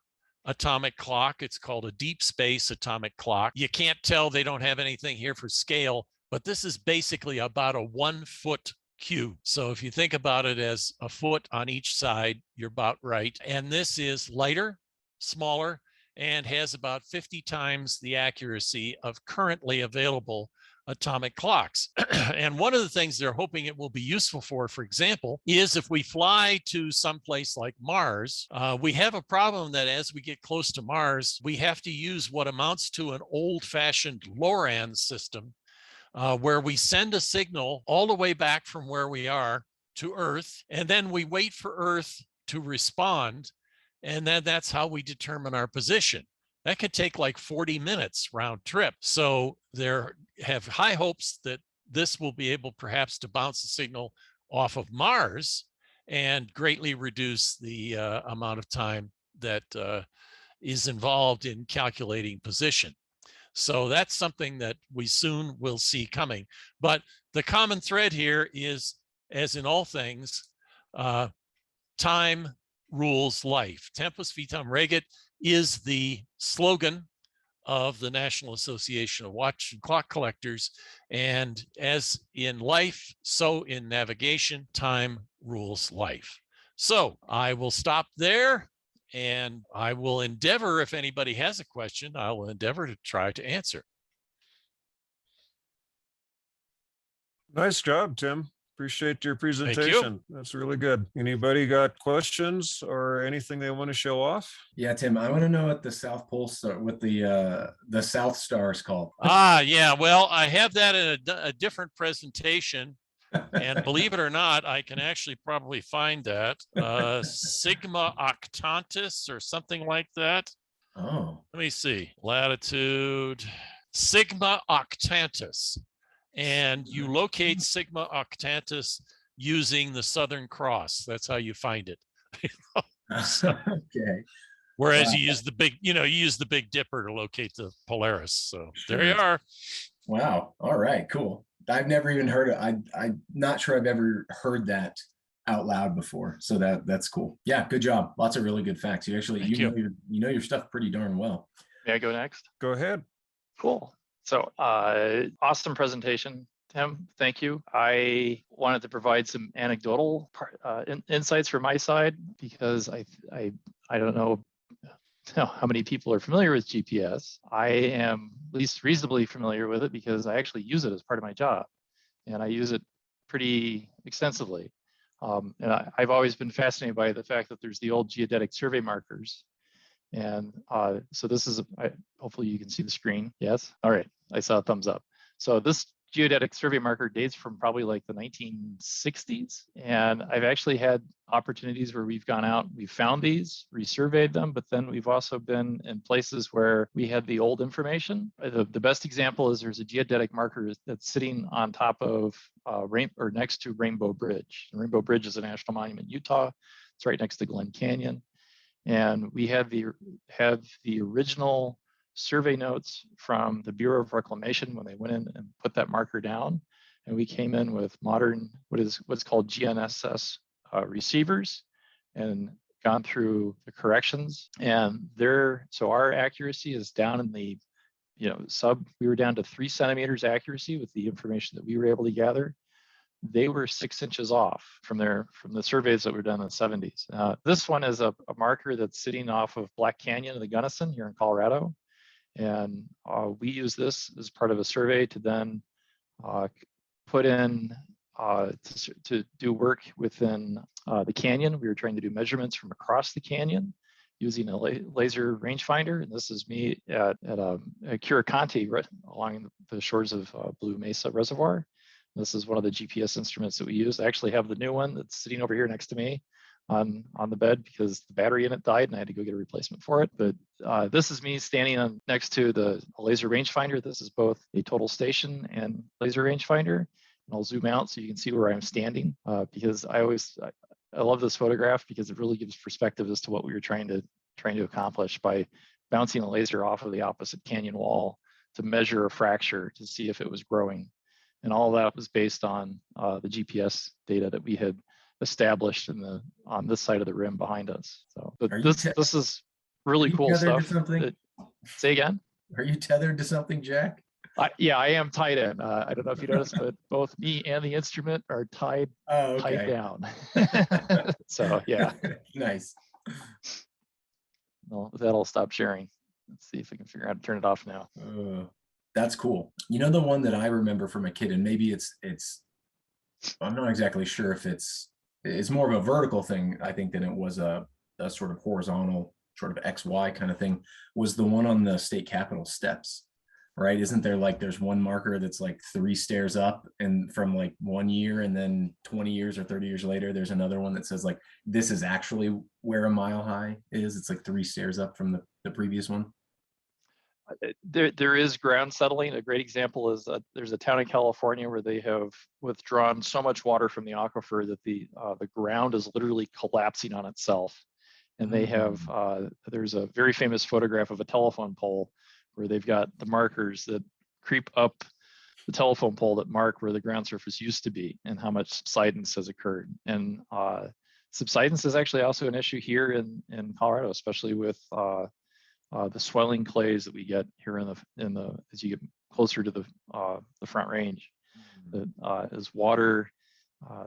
atomic clock. It's called a deep space atomic clock. You can't tell, they don't have anything here for scale, but this is basically about a 1 foot cube. So if you think about it as a foot on each side, you're about right. And this is lighter, smaller, and has about 50 times the accuracy of currently available atomic clocks. And one of the things they're hoping it will be useful for example, is if we fly to some place like Mars, we have a problem that as we get close to Mars, we have to use what amounts to an old-fashioned LORAN system, where we send a signal all the way back from where we are to Earth, and then we wait for Earth to respond, and then that's how we determine our position. That could take like 40 minutes round trip. So there have high hopes that this will be able perhaps to bounce the signal off of Mars and greatly reduce the amount of time that is involved in calculating position. So that's something that we soon will see coming. But the common thread here is, as in all things, time rules life. Tempus vitam regit is the slogan of the National Association of Watch and Clock Collectors. And as in life, so in navigation, time rules life. So I will stop there, and I will endeavor, if anybody has a question, I will endeavor to try to answer. Nice job, Tim. Appreciate your presentation. That's really good. Anybody got questions or anything they want to show off? Yeah, Tim, I want to know what the South Pole Star, what the South Star is called. Yeah. Well, I have that in a different presentation. And believe it or not, I can actually probably find that. Sigma Octantis or something like that. Oh. Let me see. Latitude. Sigma Octantis. And you locate Sigma Octantis using the Southern Cross. That's how you find it. So, okay. Whereas you use the big, you use the Big Dipper to locate the Polaris. So there you are. Wow. All right. Cool. I've never even heard it. I'm not sure I've ever heard that out loud before. So that's cool. Yeah. Good job. Lots of really good facts. You actually, you know your stuff pretty darn well. May I go next? Go ahead. Cool. So awesome presentation, Tim. Thank you. I wanted to provide some anecdotal insights from my side because I don't know how many people are familiar with GPS. I am at least reasonably familiar with it because I actually use it as part of my job, and I use it pretty extensively. And I've always been fascinated by the fact that there's the old geodetic survey markers. And so this is, hopefully you can see the screen. Yes. All right. I saw a thumbs up. So this geodetic survey marker dates from probably like the 1960s. And I've actually had opportunities where we've gone out, we've found these, resurveyed them, but then we've also been in places where we had the old information. The best example is there's a geodetic marker that's sitting on top of or next to Rainbow Bridge. And Rainbow Bridge is a national monument in Utah. It's right next to Glen Canyon. And we have the original survey notes from the Bureau of Reclamation when they went in and put that marker down. And we came in with modern, what's called GNSS receivers, and gone through the corrections. And so our accuracy is down in the, we were down to 3 centimeters accuracy with the information that we were able to gather. They were 6 inches off from the surveys that were done in the 70s. This one is a marker that's sitting off of Black Canyon of the Gunnison here in Colorado. And we use this as part of a survey to then put in to do work within the canyon. We were trying to do measurements from across the canyon using a laser rangefinder. And this is me at Curacanti, right along the shores of Blue Mesa Reservoir. This is one of the GPS instruments that we use. I actually have the new one that's sitting over here next to me. on the bed because the battery in it died and I had to go get a replacement for it. But this is me standing next to the laser rangefinder. This is both a total station and laser rangefinder. And I'll zoom out so you can see where I'm standing because I love this photograph because it really gives perspective as to what we were trying to accomplish by bouncing a laser off of the opposite canyon wall to measure a fracture to see if it was growing. And all of that was based on the GPS data that we had established on this side of the rim behind us. So this is really cool stuff. Say again? Are you tethered to something, Jack? Yeah, I am tied in. I don't know if you noticed, but both me and the instrument are tied down. So yeah. Nice. Well, with that, I'll stop sharing. Let's see if I can figure out how to turn it off now. That's cool. You know, the one that I remember from a kid, and maybe it's I'm not exactly sure if it's more of a vertical thing, I think, than it was a sort of horizontal, sort of XY kind of thing, was the one on the state capitol steps, right? Isn't there like, there's one marker that's like 3 stairs up and from like 1 year, and then 20 years or 30 years later, there's another one that says like, this is actually where a mile high is. It's like 3 stairs up from the previous one. There is ground settling. A great example is there's a town in California where they have withdrawn so much water from the aquifer that the ground is literally collapsing on itself. And they have, there's a very famous photograph of a telephone pole where they've got the markers that creep up the telephone pole that mark where the ground surface used to be and how much subsidence has occurred. And subsidence is actually also an issue here in Colorado, especially with the swelling clays that we get here as you get closer to the Front Range. That as water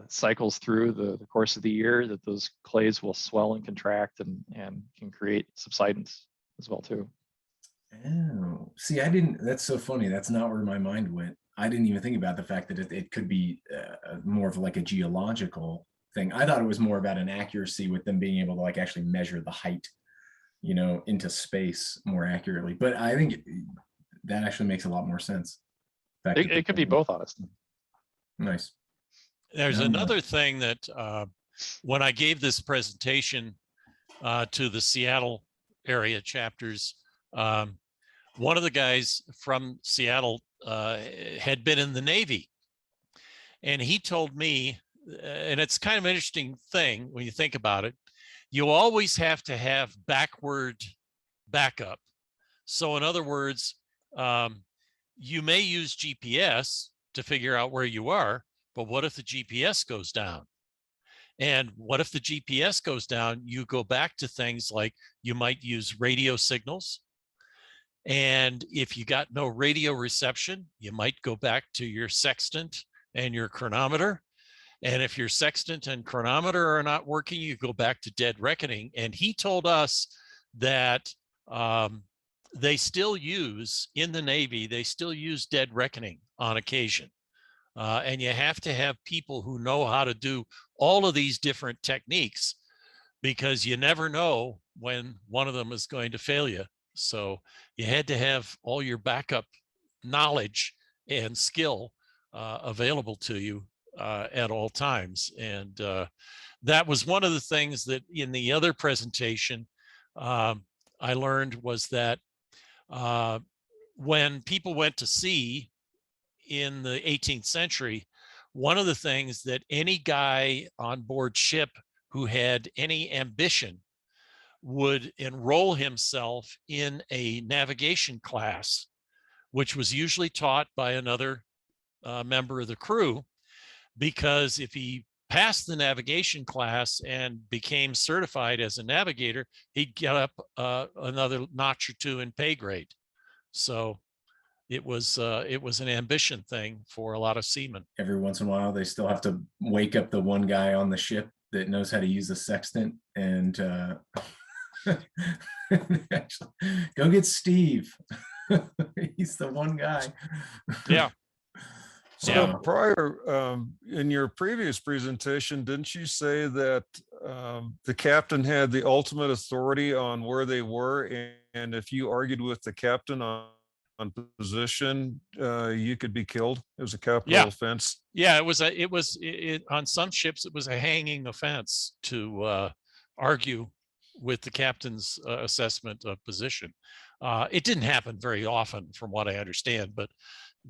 cycles through the course of the year, that those clays will swell and contract and can create subsidence as well too. Oh, see, that's so funny. That's not where my mind went. I didn't even think about the fact that it could be more of like a geological thing. I thought it was more about an accuracy with them being able to like actually measure the height, you know, into space more accurately. But I think that actually makes a lot more sense. It could be both, honestly. Nice. There's another thing that when I gave this presentation to the Seattle area chapters, one of the guys from Seattle had been in the Navy. And he told me, and it's kind of an interesting thing when you think about it, you always have to have backward backup. So in other words, you may use GPS to figure out where you are, but what if the GPS goes down? And what if the GPS goes down? You go back to things like you might use radio signals. And if you got no radio reception, you might go back to your sextant and your chronometer. And if your sextant and chronometer are not working, you go back to dead reckoning. And he told us that they still use, in the Navy, they still use dead reckoning on occasion. And you have to have people who know how to do all of these different techniques because you never know when one of them is going to fail you. So you had to have all your backup knowledge and skill available to you at all times. And that was one of the things that in the other presentation I learned was that when people went to sea in the 18th century, one of the things that any guy on board ship who had any ambition would enroll himself in a navigation class, which was usually taught by another member of the crew, because if he passed the navigation class and became certified as a navigator, he'd get up another notch or two in pay grade. So it was an ambition thing for a lot of seamen. Every once in a while, they still have to wake up the one guy on the ship that knows how to use a sextant and actually, go get Steve. He's the one guy. Yeah. So prior, in your previous presentation, didn't you say that the captain had the ultimate authority on where they were? And if you argued with the captain on position, you could be killed. It was a capital Yeah. offense. Yeah, on some ships, it was a hanging offense to argue with the captain's assessment of position. It didn't happen very often from what I understand, but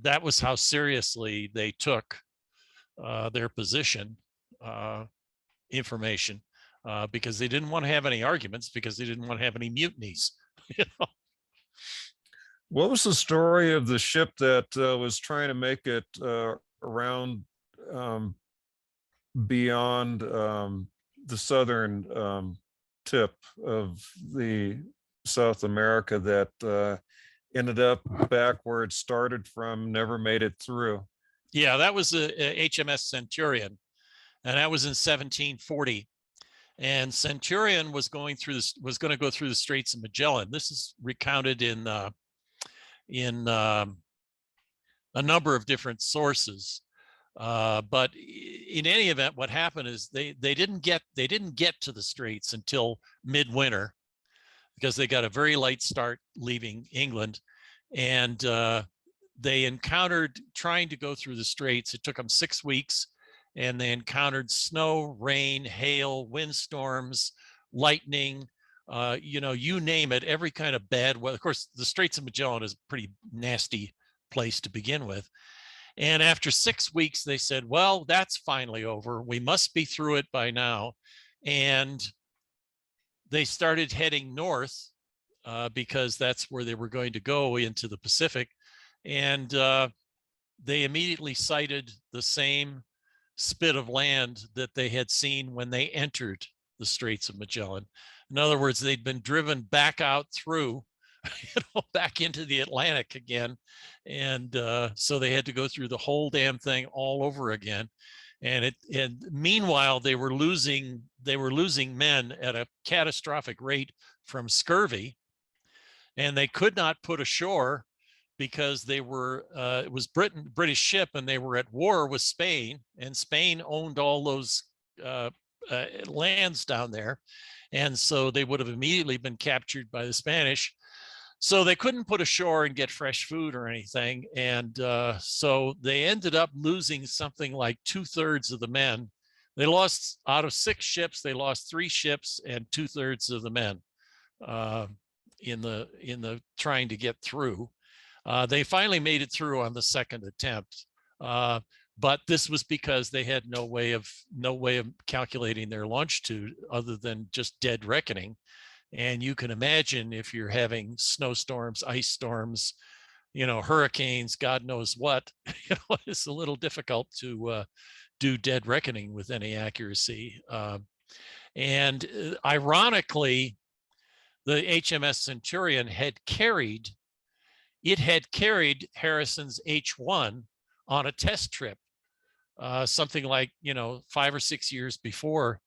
that was how seriously they took their position information, because they didn't want to have any arguments, because they didn't want to have any mutinies. You know? What was the story of the ship that was trying to make it around beyond the southern tip of the South America that ended up back where it started from, never made it through? Yeah, that was a HMS Centurion, and that was in 1740. And Centurion was going to go through the Straits of Magellan. This is recounted in a number of different sources. But in any event, what happened is they didn't get to the Straits until midwinter, because they got a very late start leaving England, and they encountered, trying to go through the Straits, it took them 6 weeks, and they encountered snow, rain, hail, windstorms, lightning, you name it, every kind of bad weather. Of course, the Straits of Magellan is a pretty nasty place to begin with. And after 6 weeks, they said, well, that's finally over. We must be through it by now. And they started heading north because that's where they were going to go into the Pacific. And they immediately sighted the same spit of land that they had seen when they entered the Straits of Magellan. In other words, they'd been driven back out through, back into the Atlantic again. And so they had to go through the whole damn thing all over again. And meanwhile, they were losing men at a catastrophic rate from scurvy, and they could not put ashore because they were it was British ship, and they were at war with Spain, and Spain owned all those lands down there, and so they would have immediately been captured by the Spanish. So they couldn't put ashore and get fresh food or anything, and so they ended up losing something like 2/3 of the men. They lost, out of 6 ships, they lost 3 ships and 2/3 of the men in the trying to get through. They finally made it through on the 2nd attempt, but this was because they had no way of calculating their longitude other than just dead reckoning. And you can imagine, if you're having snowstorms, ice storms, hurricanes, God knows what, it's a little difficult to do dead reckoning with any accuracy. And ironically, the HMS Centurion had carried Harrison's H1 on a test trip, something like 5 or 6 years before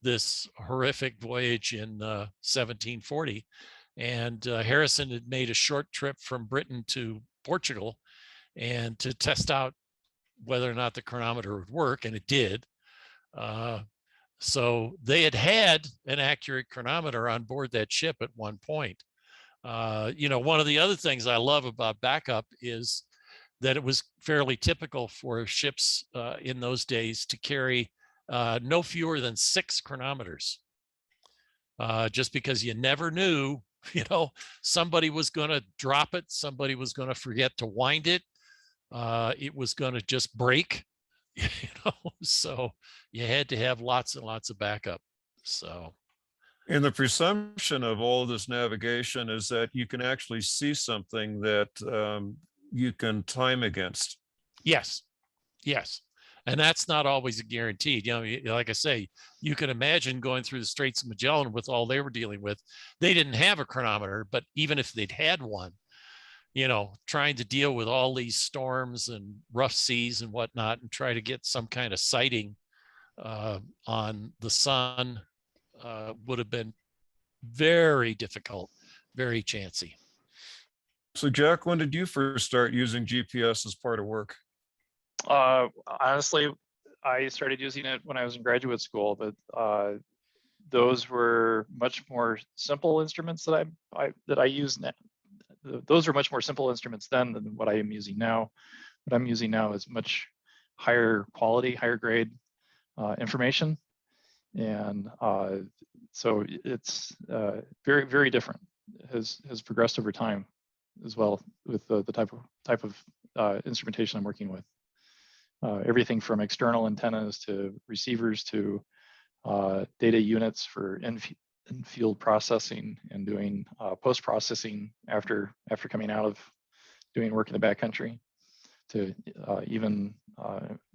this horrific voyage in 1740. And Harrison had made a short trip from Britain to Portugal, and to test out whether or not the chronometer would work, and it did. So they had an accurate chronometer on board that ship at one point. One of the other things I love about backup is that it was fairly typical for ships in those days to carry no fewer than 6 chronometers, just because you never knew, somebody was going to drop it, somebody was going to forget to wind it, it was going to just break, so you had to have lots and lots of backup. So, and the presumption of all of this navigation is that you can actually see something that you can time against. Yes. And that's not always a guaranteed. Like I say, you can imagine going through the Straits of Magellan with all they were dealing with. They didn't have a chronometer, but even if they'd had one, trying to deal with all these storms and rough seas and whatnot, and try to get some kind of sighting on the sun would have been very difficult, very chancy. So Jack, when did you first start using GPS as part of work? Honestly, I started using it when I was in graduate school, but those were much more simple instruments that I use now, those are much more simple instruments then than what I am using now. What I'm using now is much higher quality, higher grade information. And so it's very, very different. Has progressed over time as well with the type of instrumentation I'm working with. Everything from external antennas to receivers to data units for in-field processing and doing post-processing after coming out of doing work in the backcountry to even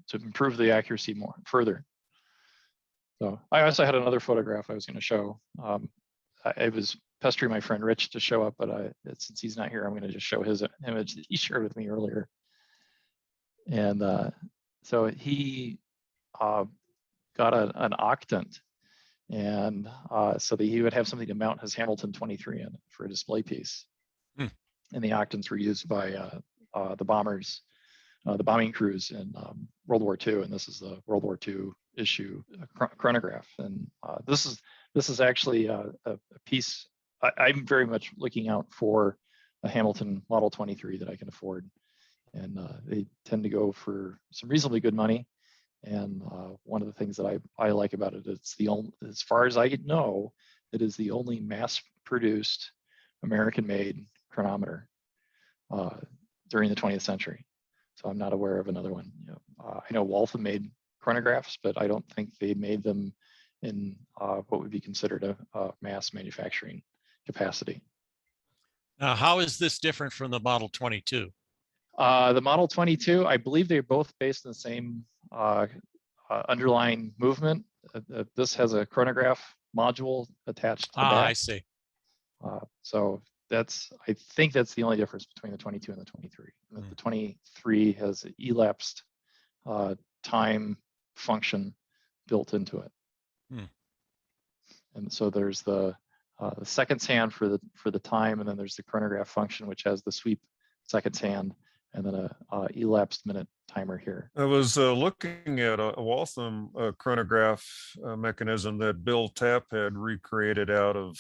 to improve the accuracy more further. So I also had another photograph I was going to show. I was pestering my friend Rich to show up, but since he's not here, I'm going to just show his image that he shared with me earlier. And so he got an octant, and so that he would have something to mount his Hamilton 23 in for a display piece. And the octants were used by the bombers, the bombing crews in World War II, and this is the World War II issue chronograph. And this is actually a piece I'm very much looking out for a Hamilton Model 23 that I can afford. And they tend to go for some reasonably good money. And one of the things that I like about it, it's the only, as far as I know, it is the only mass-produced American-made chronometer during the 20th century. So I'm not aware of another one. I know Waltham made chronographs, but I don't think they made them in what would be considered a mass manufacturing capacity. Now, how is this different from the Model 22? The Model 22, I believe they're both based on the same underlying movement. This has a chronograph module attached to the back. I see. So I think that's the only difference between the 22 and the 23. The 23 has an elapsed time function built into it. And so there's the seconds hand for the time, and then there's the chronograph function, which has the sweep seconds hand, and then a elapsed minute timer here. I was looking at a Waltham chronograph mechanism that Bill Tapp had recreated out of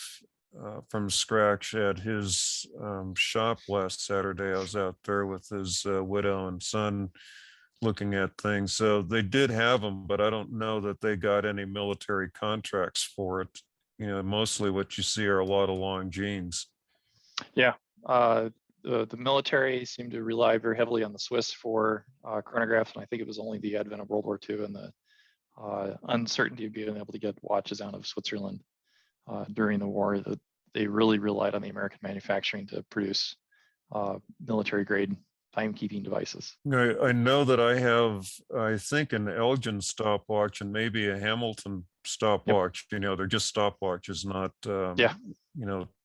from scratch at his shop last Saturday. I was out there with his widow and son looking at things. So they did have them, but I don't know that they got any military contracts for it. Mostly what you see are a lot of long genes. Yeah. The military seemed to rely very heavily on the Swiss for chronographs, and I think it was only the advent of World War II and the uncertainty of being able to get watches out of Switzerland during the war that they really relied on the American manufacturing to produce military-grade timekeeping devices. I know that I have, I think, an Elgin stopwatch and maybe a Hamilton stopwatch. Yep. They're just stopwatches, not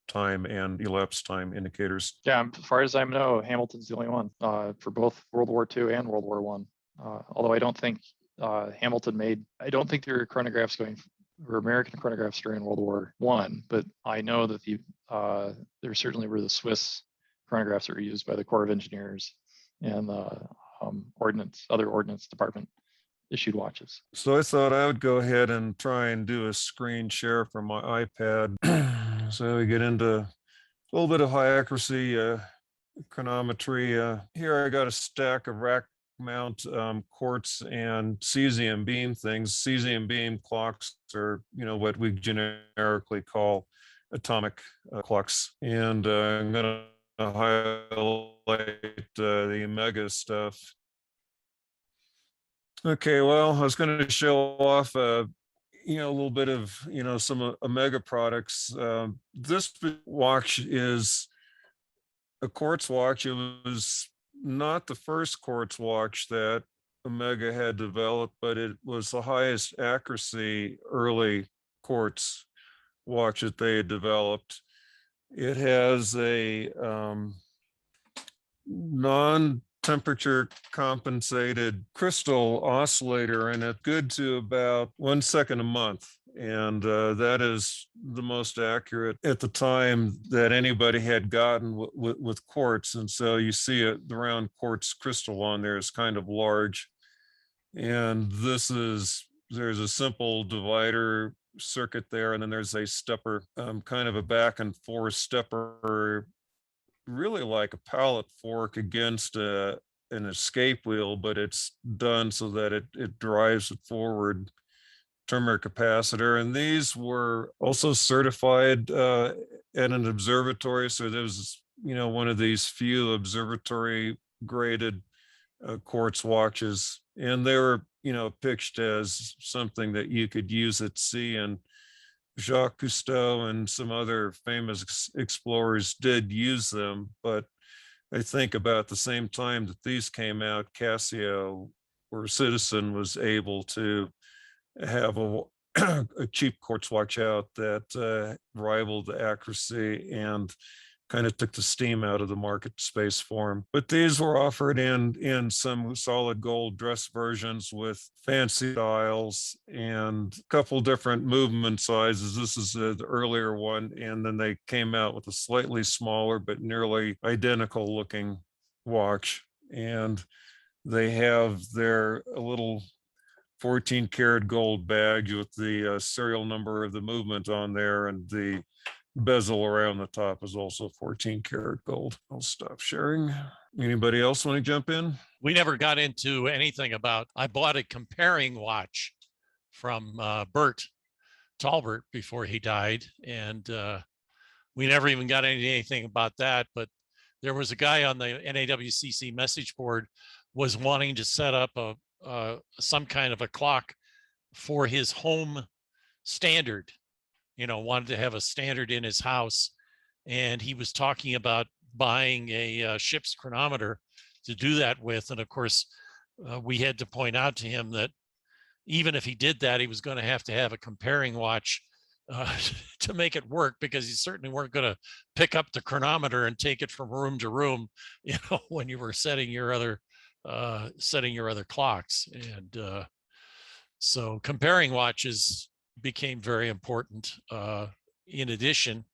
time and elapsed time indicators. Yeah, as far as I know, Hamilton's the only one for both World War II and World War I. Although I don't think Hamilton made, I don't think there were chronographs were American chronographs during World War I, but I know that there certainly were the Swiss chronographs that were used by the Corps of Engineers and the other ordnance department issued watches. So I thought I would go ahead and try and do a screen share from my iPad. So we get into a little bit of high accuracy chronometry. Here I got a stack of rack mount quartz and cesium beam things. Cesium beam clocks are, what we generically call atomic clocks. And I'm going to highlight the Omega stuff. Okay, well, I was going to show off a little bit of some Omega products. This watch is a quartz watch. It was not the first quartz watch that Omega had developed, but it was the highest accuracy early quartz watch that they had developed. It has a non-temperature compensated crystal oscillator in it, good to about 1 second a month. And that is the most accurate at the time that anybody had gotten with quartz. And so you see the round quartz crystal on there is kind of large. And there's a simple divider circuit there, and then there's a stepper, kind of a back and forth stepper really like a pallet fork against an escape wheel, but it's done so that it drives it forward. Terminal capacitor, and these were also certified at an observatory. So there was, one of these few observatory graded quartz watches, and they were, pitched as something that you could use at sea. And Jacques Cousteau and some other famous explorers did use them, but I think about the same time that these came out, Casio or Citizen was able to have a cheap quartz watch out that rivaled the accuracy and kind of took the steam out of the market space for them. But these were offered in some solid gold dress versions with fancy dials and a couple different movement sizes. This is the earlier one, and then they came out with a slightly smaller but nearly identical looking watch, and they have their little 14 karat gold badge with the serial number of the movement on there, and the bezel around the top is also 14 karat gold. I'll stop sharing. Anybody else want to jump in? We never got into anything about, I bought a comparing watch from Bert Talbert before he died, and we never even got into anything about that. But there was a guy on the NAWCC message board was wanting to set up some kind of a clock for his home standard, wanted to have a standard in his house. And he was talking about buying a ship's chronometer to do that with. And of course, we had to point out to him that even if he did that, he was going to have a comparing watch to make it work, because you certainly weren't going to pick up the chronometer and take it from room to room, when you were setting your other clocks. And so comparing watches became very important, in addition,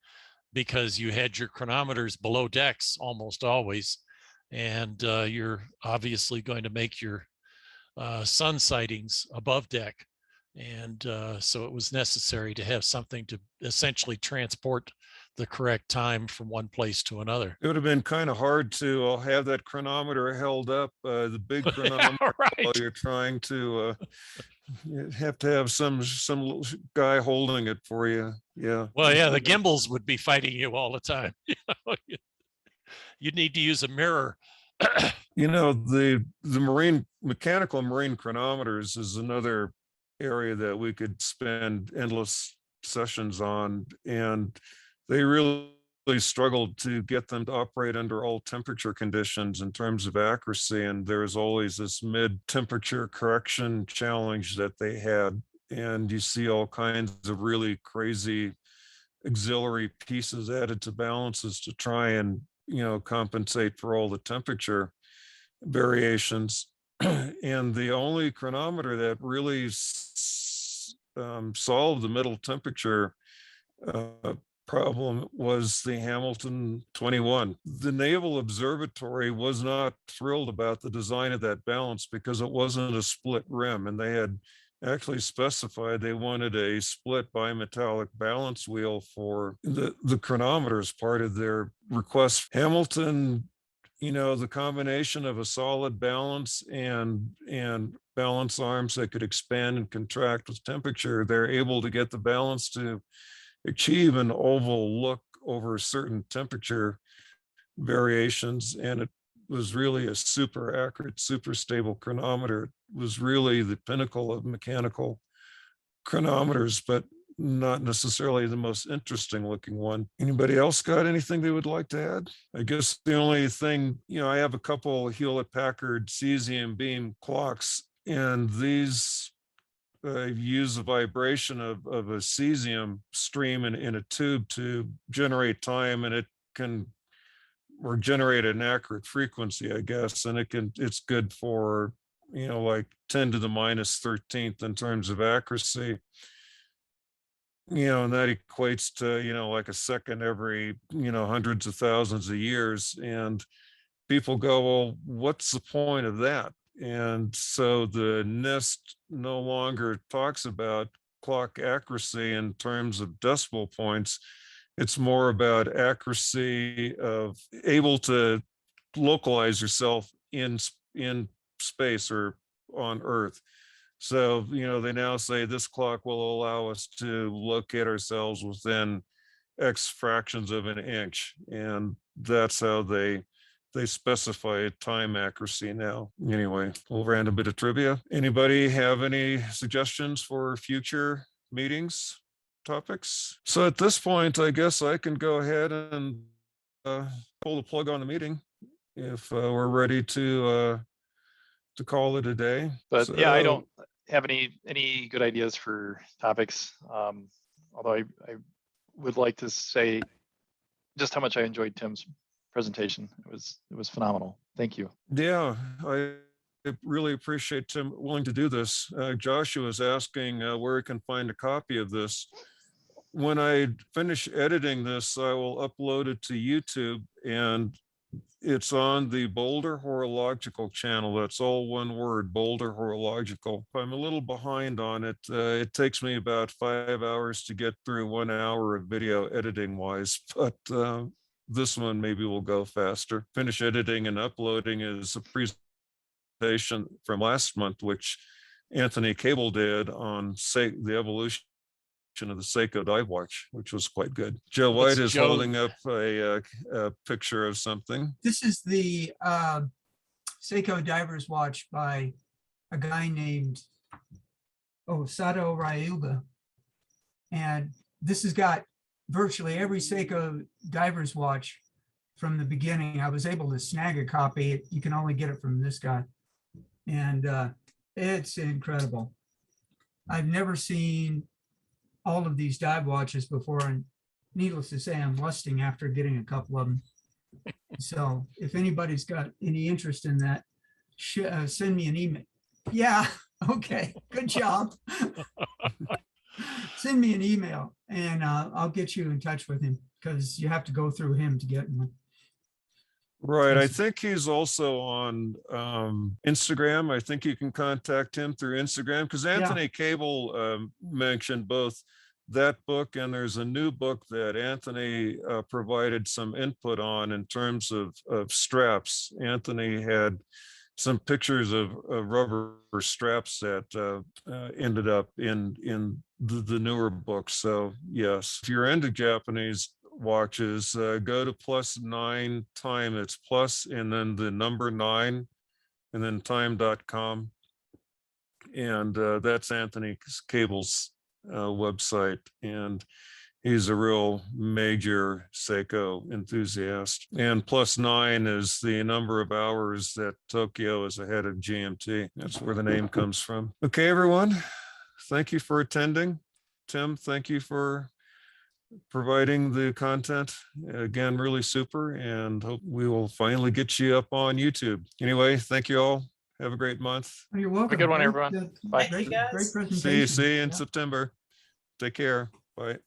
because you had your chronometers below decks almost always, and you're obviously going to make your sun sightings above deck. And so it was necessary to have something to essentially transport the correct time from one place to another. It would have been kind of hard to have that chronometer held up, the big chronometer, Right. while you're trying to you have to have some little guy holding it for you. Yeah. Well, yeah, the gimbals would be fighting you all the time. You'd need to use a mirror. The mechanical marine chronometers is another area that we could spend endless sessions on, and they really struggled to get them to operate under all temperature conditions in terms of accuracy. And there's always this mid-temperature correction challenge that they had. And you see all kinds of really crazy auxiliary pieces added to balances to try and, compensate for all the temperature variations. And the only chronometer that really solved the middle temperature problem was the Hamilton 21. The Naval Observatory was not thrilled about the design of that balance because it wasn't a split rim, and they had actually specified they wanted a split bimetallic balance wheel for the chronometer as part of their request. Hamilton, the combination of a solid balance and balance arms that could expand and contract with temperature, they're able to get the balance to achieve an oval look over certain temperature variations. And it was really a super accurate, super stable chronometer. It was really the pinnacle of mechanical chronometers, but not necessarily the most interesting looking one. Anybody else got anything they would like to add? I guess the only thing, I have a couple Hewlett-Packard Cesium beam clocks, and these use the vibration of a cesium stream in a tube to generate time, and it can generate an accurate frequency, I guess, and it's good for like 10 to the minus 13th in terms of accuracy. And that equates to like a second every hundreds of thousands of years. And people go, well, what's the point of that? And so the NIST no longer talks about clock accuracy in terms of decimal points. It's more about accuracy of able to localize yourself in space or on Earth. So, they now say this clock will allow us to locate ourselves within X fractions of an inch. And that's how they specify time accuracy now. Anyway, a little random bit of trivia. Anybody have any suggestions for future meetings, topics? So at this point, I guess I can go ahead and pull the plug on the meeting if we're ready to call it a day. But So, yeah, I don't have any good ideas for topics. Although I would like to say just how much I enjoyed Tim's presentation. It was phenomenal. Thank you. Yeah, I really appreciate Tim willing to do this. Joshua is asking where he can find a copy of this. When I finish editing this, I will upload it to YouTube, and it's on the Boulder Horological channel. That's all one word, Boulder Horological. I'm a little behind on it. It takes me about 5 hours to get through 1 hour of video editing wise, but this one maybe will go faster. Finish editing and uploading is a presentation from last month, which Anthony Cable did on the evolution of the Seiko dive watch, which was quite good. Joe White is holding up a picture of something. This is the Seiko diver's watch by a guy named Sato Ryuga. And this has got virtually every Seiko diver's watch from the beginning. I was able to snag a copy. You can only get it from this guy. And it's incredible. I've never seen all of these dive watches before, and needless to say, I'm lusting after getting a couple of them. So if anybody's got any interest in that, send me an email. Yeah, okay, good job. Send me an email and I'll get you in touch with him, because you have to go through him to get one. Right. I think he's also on Instagram. I think you can contact him through Instagram, because Anthony Cable mentioned both that book, and there's a new book that Anthony provided some input on in terms of straps. Anthony had some pictures of rubber straps that ended up in the newer book. So yes, if you're into Japanese watches, go to +9 time. It's plus and then the number 9 and then time.com. And that's Anthony Cable's website. And he's a real major Seiko enthusiast. And +9 is the number of hours that Tokyo is ahead of GMT. That's where the name comes from. Okay, everyone. Thank you for attending. Tim, thank you for providing the content. Again, really super, and hope we will finally get you up on YouTube. Anyway, thank you all. Have a great month. You're welcome. Have a good one, everyone. Bye. Great presentation. See you in September. Take care. Bye.